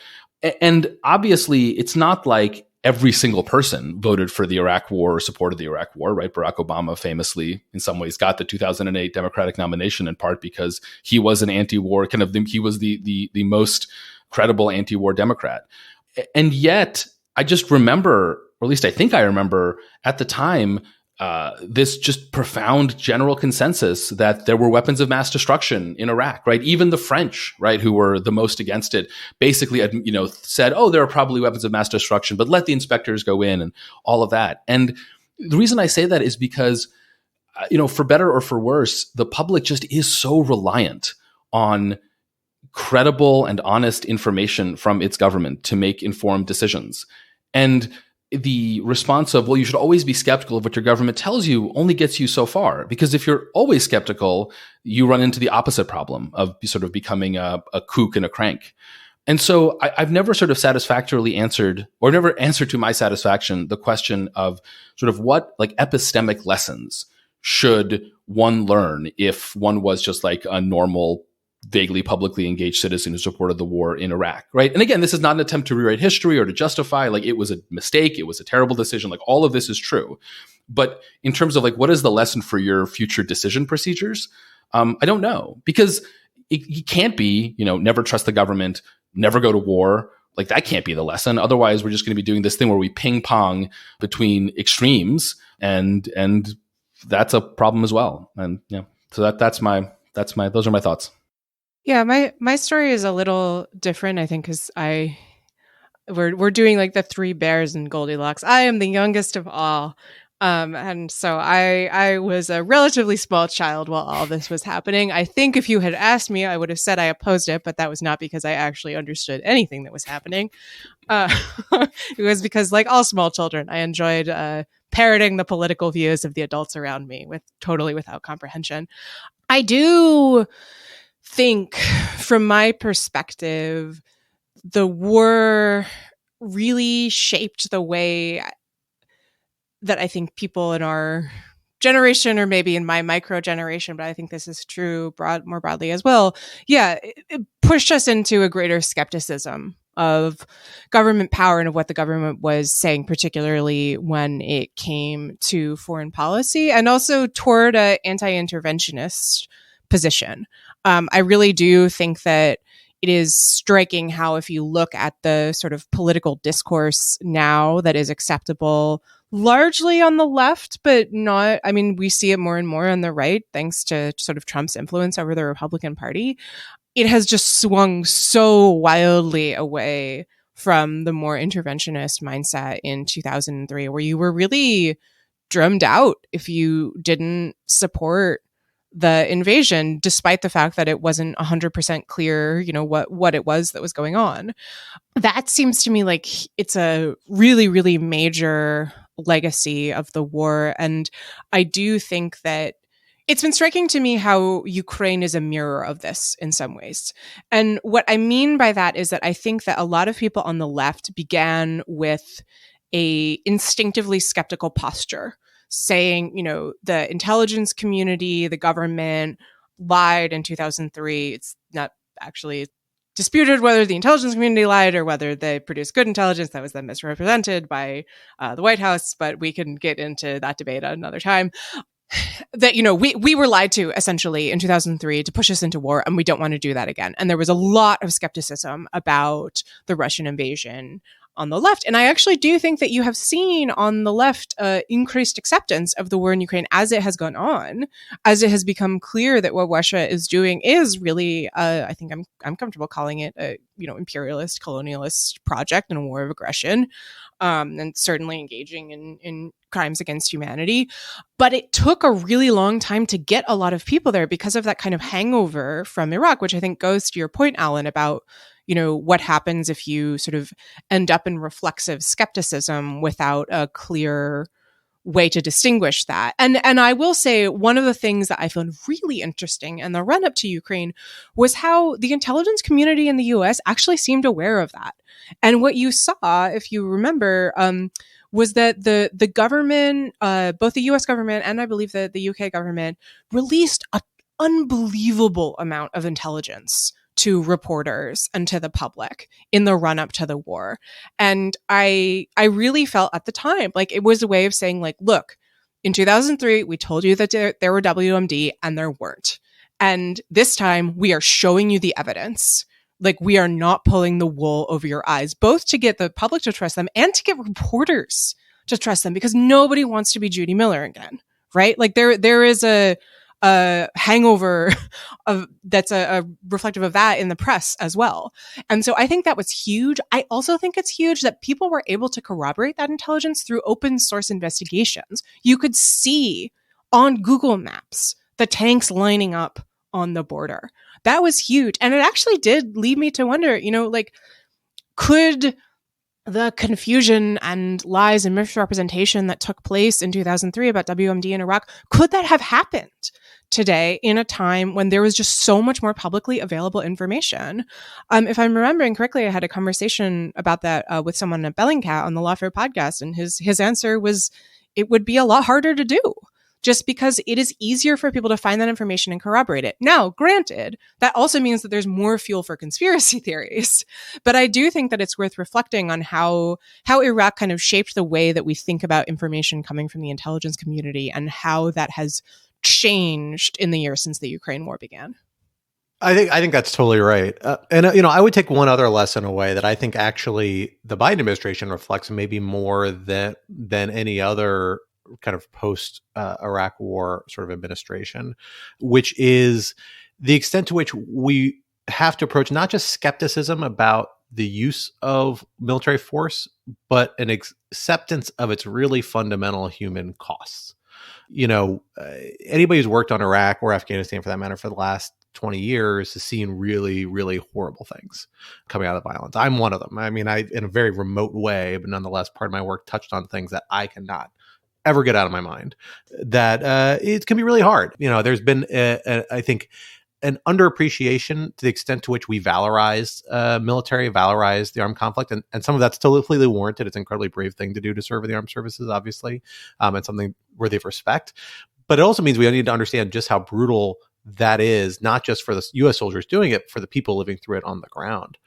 And obviously, it's not like every single person voted for the Iraq war or supported the Iraq war, right? Barack Obama famously, in some ways, got the 2008 Democratic nomination in part because he was an anti-war he was the most credible anti-war Democrat. And yet, I just remember, or at least I think I remember at the time, this just profound general consensus that there were weapons of mass destruction in Iraq, right? Even the French, right, who were the most against it, basically, said, "Oh, there are probably weapons of mass destruction, but let the inspectors go in," and all of that. And the reason I say that is because, for better or for worse, the public just is so reliant on credible and honest information from its government to make informed decisions. And the response of, well, you should always be skeptical of what your government tells you only gets you so far. Because if you're always skeptical, you run into the opposite problem of sort of becoming a kook and a crank. And so I've never sort of satisfactorily answered, or never answered to my satisfaction, the question of sort of what like epistemic lessons should one learn if one was just like a normal, vaguely publicly engaged citizen who supported the war in Iraq, right? And again, this is not an attempt to rewrite history or to justify, like, it was a mistake, it was a terrible decision, like all of this is true. But in terms of like, what is the lesson for your future decision procedures? I don't know, because it can't be, never trust the government, never go to war. Like, that can't be the lesson. Otherwise, we're just going to be doing this thing where we ping pong between extremes, and that's a problem as well. And so those are my thoughts. Yeah, my story is a little different, I think, because we're doing like the three bears and Goldilocks. I am the youngest of all, and so I was a relatively small child while all this was happening. I think if you had asked me, I would have said I opposed it, but that was not because I actually understood anything that was happening. It was because, like all small children, I enjoyed parroting the political views of the adults around me without comprehension. I do think, from my perspective, the war really shaped the way that I think people in our generation, or maybe in my micro generation, but I think this is true more broadly as well. Yeah, it pushed us into a greater skepticism of government power and of what the government was saying, particularly when it came to foreign policy, and also toward an anti-interventionist position. I really do think that it is striking how, if you look at the sort of political discourse now that is acceptable largely on the left, but not, I mean, we see it more and more on the right, thanks to sort of Trump's influence over the Republican Party. It has just swung so wildly away from the more interventionist mindset in 2003, where you were really drummed out if you didn't support the invasion, despite the fact that it wasn't 100% clear, what it was that was going on. That seems to me like it's a really, really major legacy of the war. And I do think that it's been striking to me how Ukraine is a mirror of this in some ways. And what I mean by that is that I think that a lot of people on the left began with a instinctively skeptical posture, saying, the intelligence community, the government lied in 2003. It's not actually disputed whether the intelligence community lied or whether they produced good intelligence that was then misrepresented by the White House. But we can get into that debate at another time. That, we were lied to essentially in 2003 to push us into war, and we don't want to do that again. And there was a lot of skepticism about the Russian invasion on the left. And I actually do think that you have seen on the left increased acceptance of the war in Ukraine as it has gone on, as it has become clear that what Russia is doing is really, I think I'm comfortable calling it a imperialist, colonialist project and a war of aggression, and certainly engaging in crimes against humanity. But it took a really long time to get a lot of people there because of that kind of hangover from Iraq, which I think goes to your point, Alan, about what happens if you sort of end up in reflexive skepticism without a clear way to distinguish that. And I will say one of the things that I found really interesting in the run up to Ukraine was how the intelligence community in the US actually seemed aware of that. And what you saw, if you remember, was that the government, both the US government and I believe the UK government, released an unbelievable amount of intelligence to reporters and to the public in the run up to the war. And I really felt at the time like it was a way of saying, like, look, in 2003, we told you that there were WMD and there weren't. And this time we are showing you the evidence. Like, we are not pulling the wool over your eyes, both to get the public to trust them and to get reporters to trust them, because nobody wants to be Judy Miller again, right? Like there is a hangover of that's a reflective of that in the press as well. And so I think that was huge. I also think it's huge that people were able to corroborate that intelligence through open source investigations. You could see on Google Maps the tanks lining up on the border. That was huge. And it actually did lead me to wonder, could the confusion and lies and misrepresentation that took place in 2003 about WMD in Iraq, could that have happened today in a time when there was just so much more publicly available information? If I'm remembering correctly, I had a conversation about that with someone at Bellingcat on the Lawfare podcast, and his answer was it would be a lot harder to do, just because it is easier for people to find that information and corroborate it. Now, granted, that also means that there's more fuel for conspiracy theories. But I do think that it's worth reflecting on how Iraq kind of shaped the way that we think about information coming from the intelligence community and how that has changed in the years since the Ukraine war began. I think that's totally right. And I would take one other lesson away that I think actually the Biden administration reflects maybe more than any other kind of post Iraq war sort of administration, which is the extent to which we have to approach not just skepticism about the use of military force, but an acceptance of its really fundamental human costs. Anybody who's worked on Iraq or Afghanistan, for that matter, for the last 20 years has seen really, really horrible things coming out of the violence. I'm one of them. I mean, in a very remote way, but nonetheless, part of my work touched on things that I cannot ever get out of my mind, that it can be really hard. There's been, I think, an underappreciation to the extent to which we valorized military, valorized the armed conflict. And some of that's totally warranted. It's an incredibly brave thing to do to serve in the armed services, obviously, and something worthy of respect. But it also means we need to understand just how brutal that is, not just for the U.S. soldiers doing it, for the people living through it on the ground.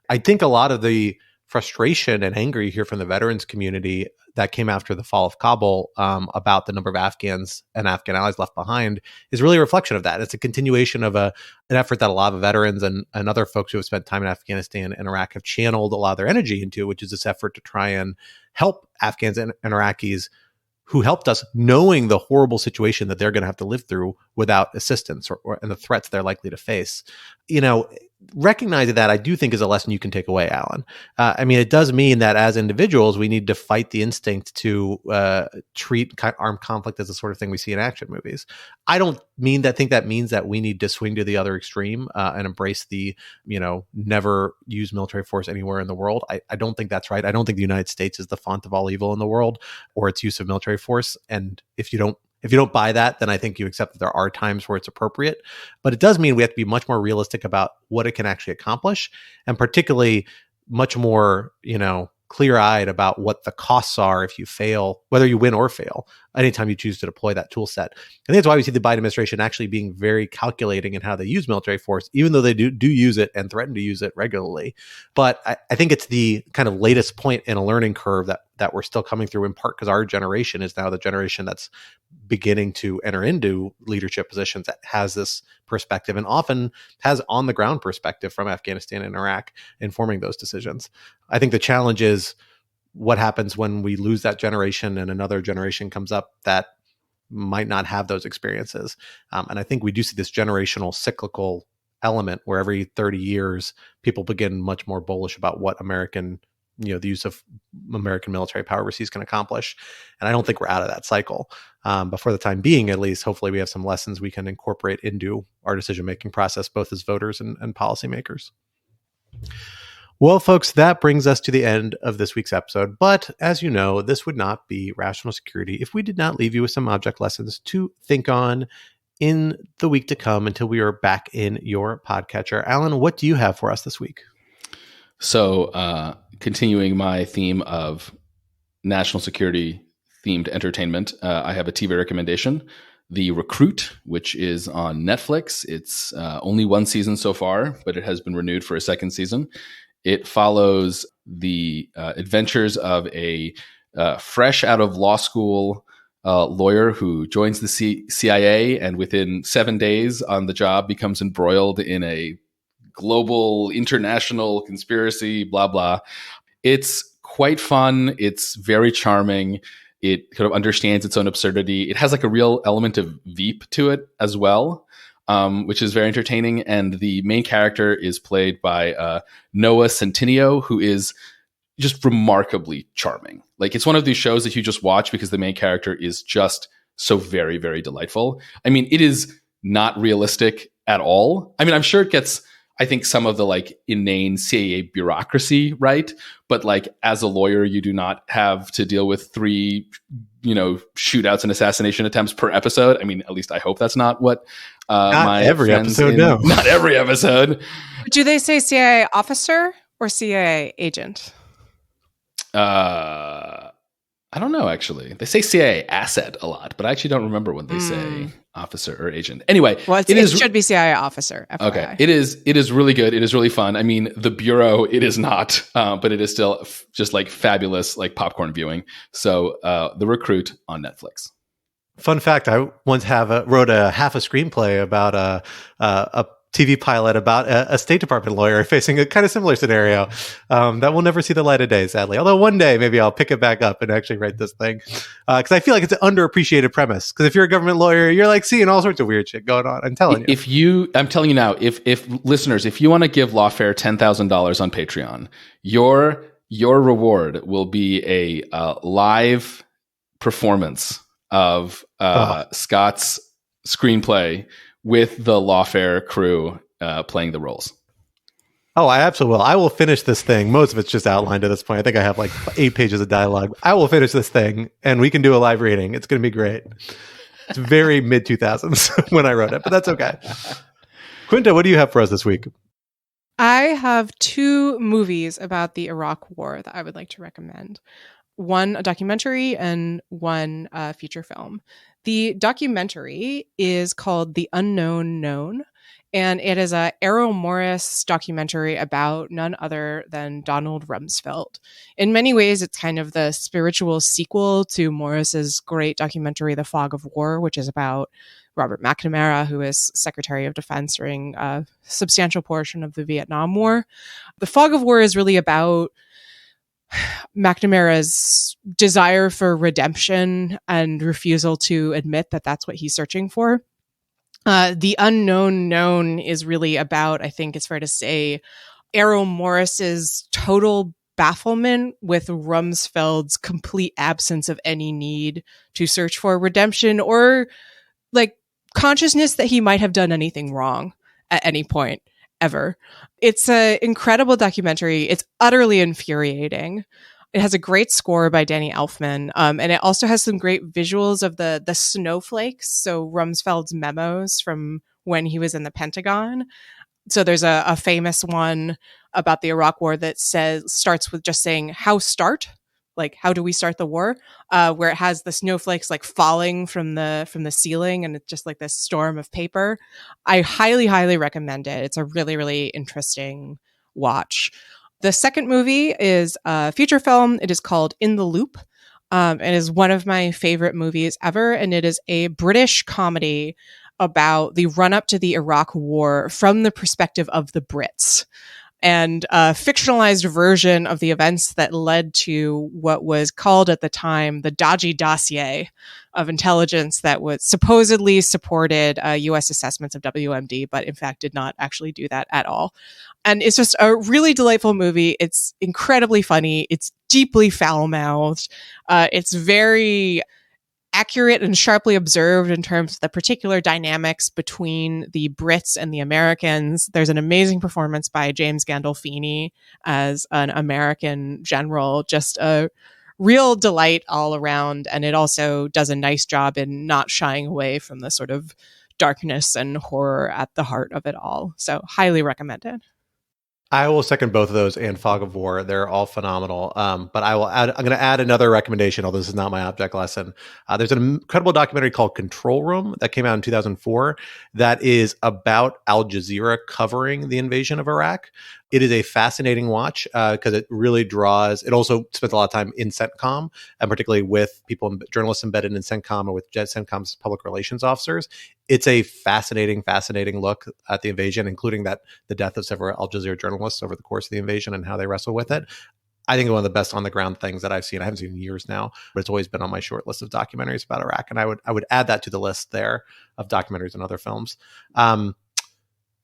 I think a lot of the frustration and anger you hear from the veterans community that came after the fall of Kabul about the number of Afghans and Afghan allies left behind is really a reflection of that. It's a continuation of an effort that a lot of veterans and other folks who have spent time in Afghanistan and Iraq have channeled a lot of their energy into, which is this effort to try and help Afghans and Iraqis who helped us, knowing the horrible situation that they're going to have to live through without assistance and the threats they're likely to face. recognizing that, I do think is a lesson you can take away, Alan. I mean, it does mean that as individuals, we need to fight the instinct to treat armed conflict as the sort of thing we see in action movies. I don't think that means that we need to swing to the other extreme and embrace the, never use military force anywhere in the world. I don't think that's right. I don't think the United States is the font of all evil in the world or its use of military force. And if you don't buy that, then I think you accept that there are times where it's appropriate. But it does mean we have to be much more realistic about what it can actually accomplish, and particularly much more, clear-eyed about what the costs are if you fail, whether you win or fail, anytime you choose to deploy that tool set. I think that's why we see the Biden administration actually being very calculating in how they use military force, even though they do use it and threaten to use it regularly. But I think it's the kind of latest point in a learning curve that we're still coming through, in part because our generation is now the generation that's beginning to enter into leadership positions that has this perspective and often has on the ground perspective from Afghanistan and Iraq informing those decisions. I think the challenge is what happens when we lose that generation and another generation comes up that might not have those experiences. And I think we do see this generational cyclical element where every 30 years, people begin much more bullish about what the use of American military power overseas can accomplish. And I don't think we're out of that cycle. But for the time being, at least, hopefully we have some lessons we can incorporate into our decision-making process, both as voters and policymakers. Well, folks, that brings us to the end of this week's episode. But as you know, this would not be Rational Security if we did not leave you with some object lessons to think on in the week to come until we are back in your podcatcher. Alan, what do you have for us this week? So, continuing my theme of national security themed entertainment, I have a TV recommendation, The Recruit, which is on Netflix. It's only one season so far, but it has been renewed for a second season. It follows the adventures of a fresh out of law school lawyer who joins the CIA and within 7 days on the job becomes embroiled in a global international conspiracy, blah, blah. It's quite fun. It's very charming. It kind of understands its own absurdity. It has like a real element of Veep to it as well, which is very entertaining. And the main character is played by Noah Centineo, who is just remarkably charming. Like, it's one of these shows that you just watch because the main character is just so very, very delightful. I mean, it is not realistic at all. I mean, I'm sure it gets, I think, some of the like inane CIA bureaucracy right, but like as a lawyer, you do not have to deal with 3, shootouts and assassination attempts per episode. I mean, at least I hope that's not what not every episode. No, not every episode. Do they say CIA officer or CIA agent? I don't know, actually. They say CIA asset a lot, but I actually don't remember when they say officer or agent. Anyway, well, it should be CIA officer. FYI. Okay. It is really good. It is really fun. I mean, the Bureau, it is not, but it is still just like fabulous, like popcorn viewing. So The Recruit on Netflix. Fun fact, I once wrote a half a screenplay about a TV pilot about a State Department lawyer facing a kind of similar scenario that will never see the light of day, sadly. Although one day maybe I'll pick it back up and actually write this thing, because I feel like it's an underappreciated premise. Because if you're a government lawyer, you're like seeing all sorts of weird shit going on. I'm telling you. I'm telling you now, if listeners, if you want to give Lawfare $10,000 on Patreon, your reward will be a live performance of Scott's screenplay with the Lawfare crew playing the roles. Oh, I absolutely will. I will finish this thing. Most of it's just outlined at this point. I think I have like 8 pages of dialogue. I will finish this thing and we can do a live reading. It's going to be great. It's very mid-2000s when I wrote it, but that's okay. Quinta, what do you have for us this week? I have 2 movies about the Iraq War that I would like to recommend. One, a documentary, and one feature film. The documentary is called The Unknown Known, and it is a Errol Morris documentary about none other than Donald Rumsfeld. In many ways, it's kind of the spiritual sequel to Morris's great documentary, The Fog of War, which is about Robert McNamara, who is Secretary of Defense during a substantial portion of the Vietnam War. The Fog of War is really about McNamara's desire for redemption and refusal to admit that that's what he's searching for. The unknown known is really about, I think it's fair to say, Errol Morris's total bafflement with Rumsfeld's complete absence of any need to search for redemption or like consciousness that he might have done anything wrong at any point ever. It's an incredible documentary. It's utterly infuriating. It has a great score by Danny Elfman, and it also has some great visuals of the snowflakes, so Rumsfeld's memos from when he was in the Pentagon. So there's a famous one about the Iraq War that starts with just saying, how start? Like, how do we start the war? Where it has the snowflakes like falling from the ceiling, and it's just like this storm of paper. I highly, highly recommend it. It's a really, really interesting watch. The second movie is a feature film. It is called In the Loop. It is one of my favorite movies ever, and it is a British comedy about the run-up to the Iraq War from the perspective of the Brits, and a fictionalized version of the events that led to what was called at the time the dodgy dossier of intelligence that was supposedly supported U.S. assessments of WMD, but in fact did not actually do that at all. And it's just a really delightful movie. It's incredibly funny. It's deeply foul-mouthed. It's very accurate and sharply observed in terms of the particular dynamics between the Brits and the Americans. There's an amazing performance by James Gandolfini as an American general, just a real delight all around. And it also does a nice job in not shying away from the sort of darkness and horror at the heart of it all. So highly recommended. I will second both of those and Fog of War. They're all phenomenal. But I'm going to add another recommendation, although this is not my object lesson. There's an incredible documentary called Control Room that came out in 2004 that is about Al Jazeera covering the invasion of Iraq. It is a fascinating watch because it really draws. It also spends a lot of time in CENTCOM, and particularly with journalists embedded in CENTCOM and with CENTCOM's public relations officers. It's a fascinating look at the invasion, including the death of several Al Jazeera journalists over the course of the invasion and how they wrestle with it. I think one of the best on the ground things that I've seen. I haven't seen in years now, but it's always been on my short list of documentaries about Iraq, and I would add that to the list there of documentaries and other films.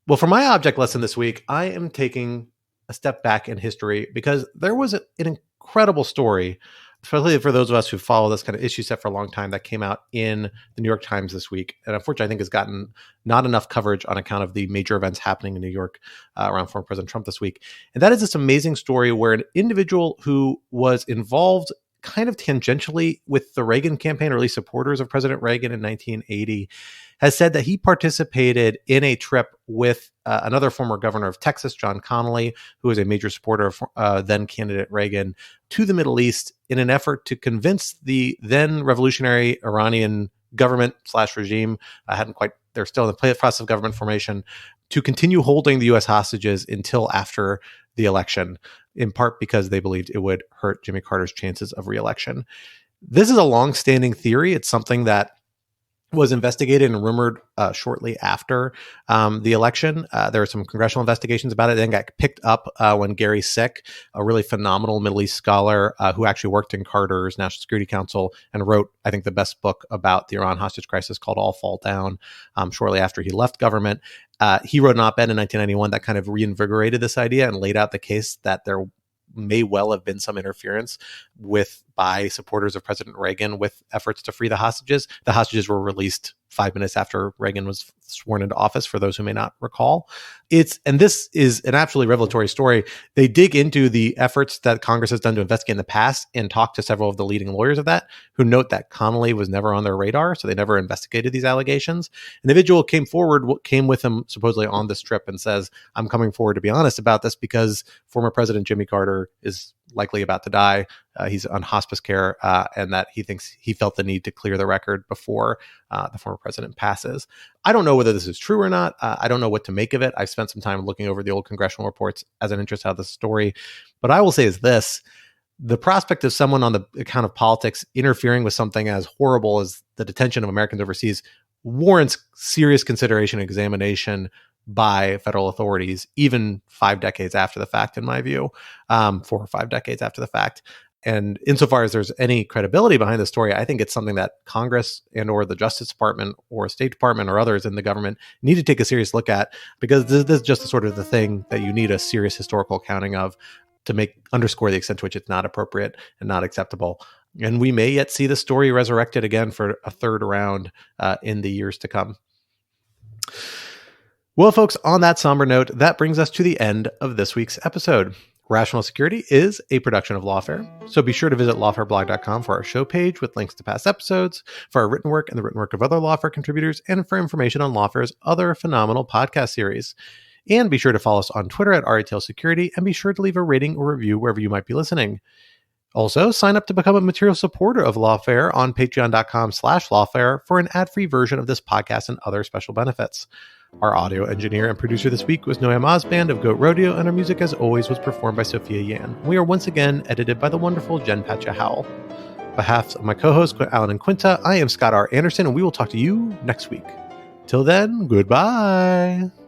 Well, for my object lesson this week, I am taking a step back in history because there was an incredible story, especially for those of us who follow this kind of issue set for a long time, that came out in the New York Times this week. And unfortunately, I think has gotten not enough coverage on account of the major events happening in New York around former President Trump this week. And that is this amazing story where an individual who was involved kind of tangentially with the Reagan campaign, or at least supporters of President Reagan in 1980, has said that he participated in a trip with another former governor of Texas, John Connally, who was a major supporter of then candidate Reagan, to the Middle East in an effort to convince the then revolutionary Iranian government / regime, they're still in the process of government formation, to continue holding the U.S. hostages until after the election, in part because they believed it would hurt Jimmy Carter's chances of reelection. This is a long-standing theory. It's something that was investigated and rumored shortly after the election. There were some congressional investigations about it. It then got picked up when Gary Sick, a really phenomenal Middle East scholar who actually worked in Carter's National Security Council and wrote, I think, the best book about the Iran hostage crisis called All Fall Down shortly after he left government. He wrote an op-ed in 1991 that kind of reinvigorated this idea and laid out the case that there may well have been some interference by supporters of President Reagan with efforts to free the hostages. The hostages were released 5 minutes after Reagan was sworn into office, for those who may not recall. And this is an absolutely revelatory story. They dig into the efforts that Congress has done to investigate in the past and talk to several of the leading lawyers of that, who note that Connally was never on their radar, so they never investigated these allegations. An individual came with him supposedly on this trip and says, I'm coming forward to be honest about this because former President Jimmy Carter is likely about to die. He's on hospice care, and that he felt the need to clear the record before the former president passes. I don't know whether this is true or not. I don't know what to make of it. I've spent some time looking over the old congressional reports as an interest out of the story. But I will say is this: the prospect of someone on the account of politics interfering with something as horrible as the detention of Americans overseas warrants serious consideration and examination by federal authorities, even 5 decades after the fact, in my view, 4 or 5 decades after the fact. And insofar as there's any credibility behind the story, I think it's something that Congress and or the Justice Department or State Department or others in the government need to take a serious look at, because this is just sort of the thing that you need a serious historical accounting of to underscore the extent to which it's not appropriate and not acceptable. And we may yet see the story resurrected again for a third round in the years to come. Well, folks, on that somber note, that brings us to the end of this week's episode. Rational Security is a production of Lawfare, so be sure to visit lawfareblog.com for our show page with links to past episodes, for our written work and the written work of other Lawfare contributors, and for information on Lawfare's other phenomenal podcast series. And be sure to follow us on Twitter at RATL Security, and be sure to leave a rating or review wherever you might be listening. Also, sign up to become a material supporter of Lawfare on patreon.com/Lawfare for an ad-free version of this podcast and other special benefits. Our audio engineer and producer this week was Noam Osband of Goat Rodeo, and our music, as always, was performed by Sophia Yan. We are once again edited by the wonderful Jen Patcha Howell. On behalf of my co-hosts, Alan and Quinta, I am Scott R. Anderson, and we will talk to you next week. Till then, goodbye.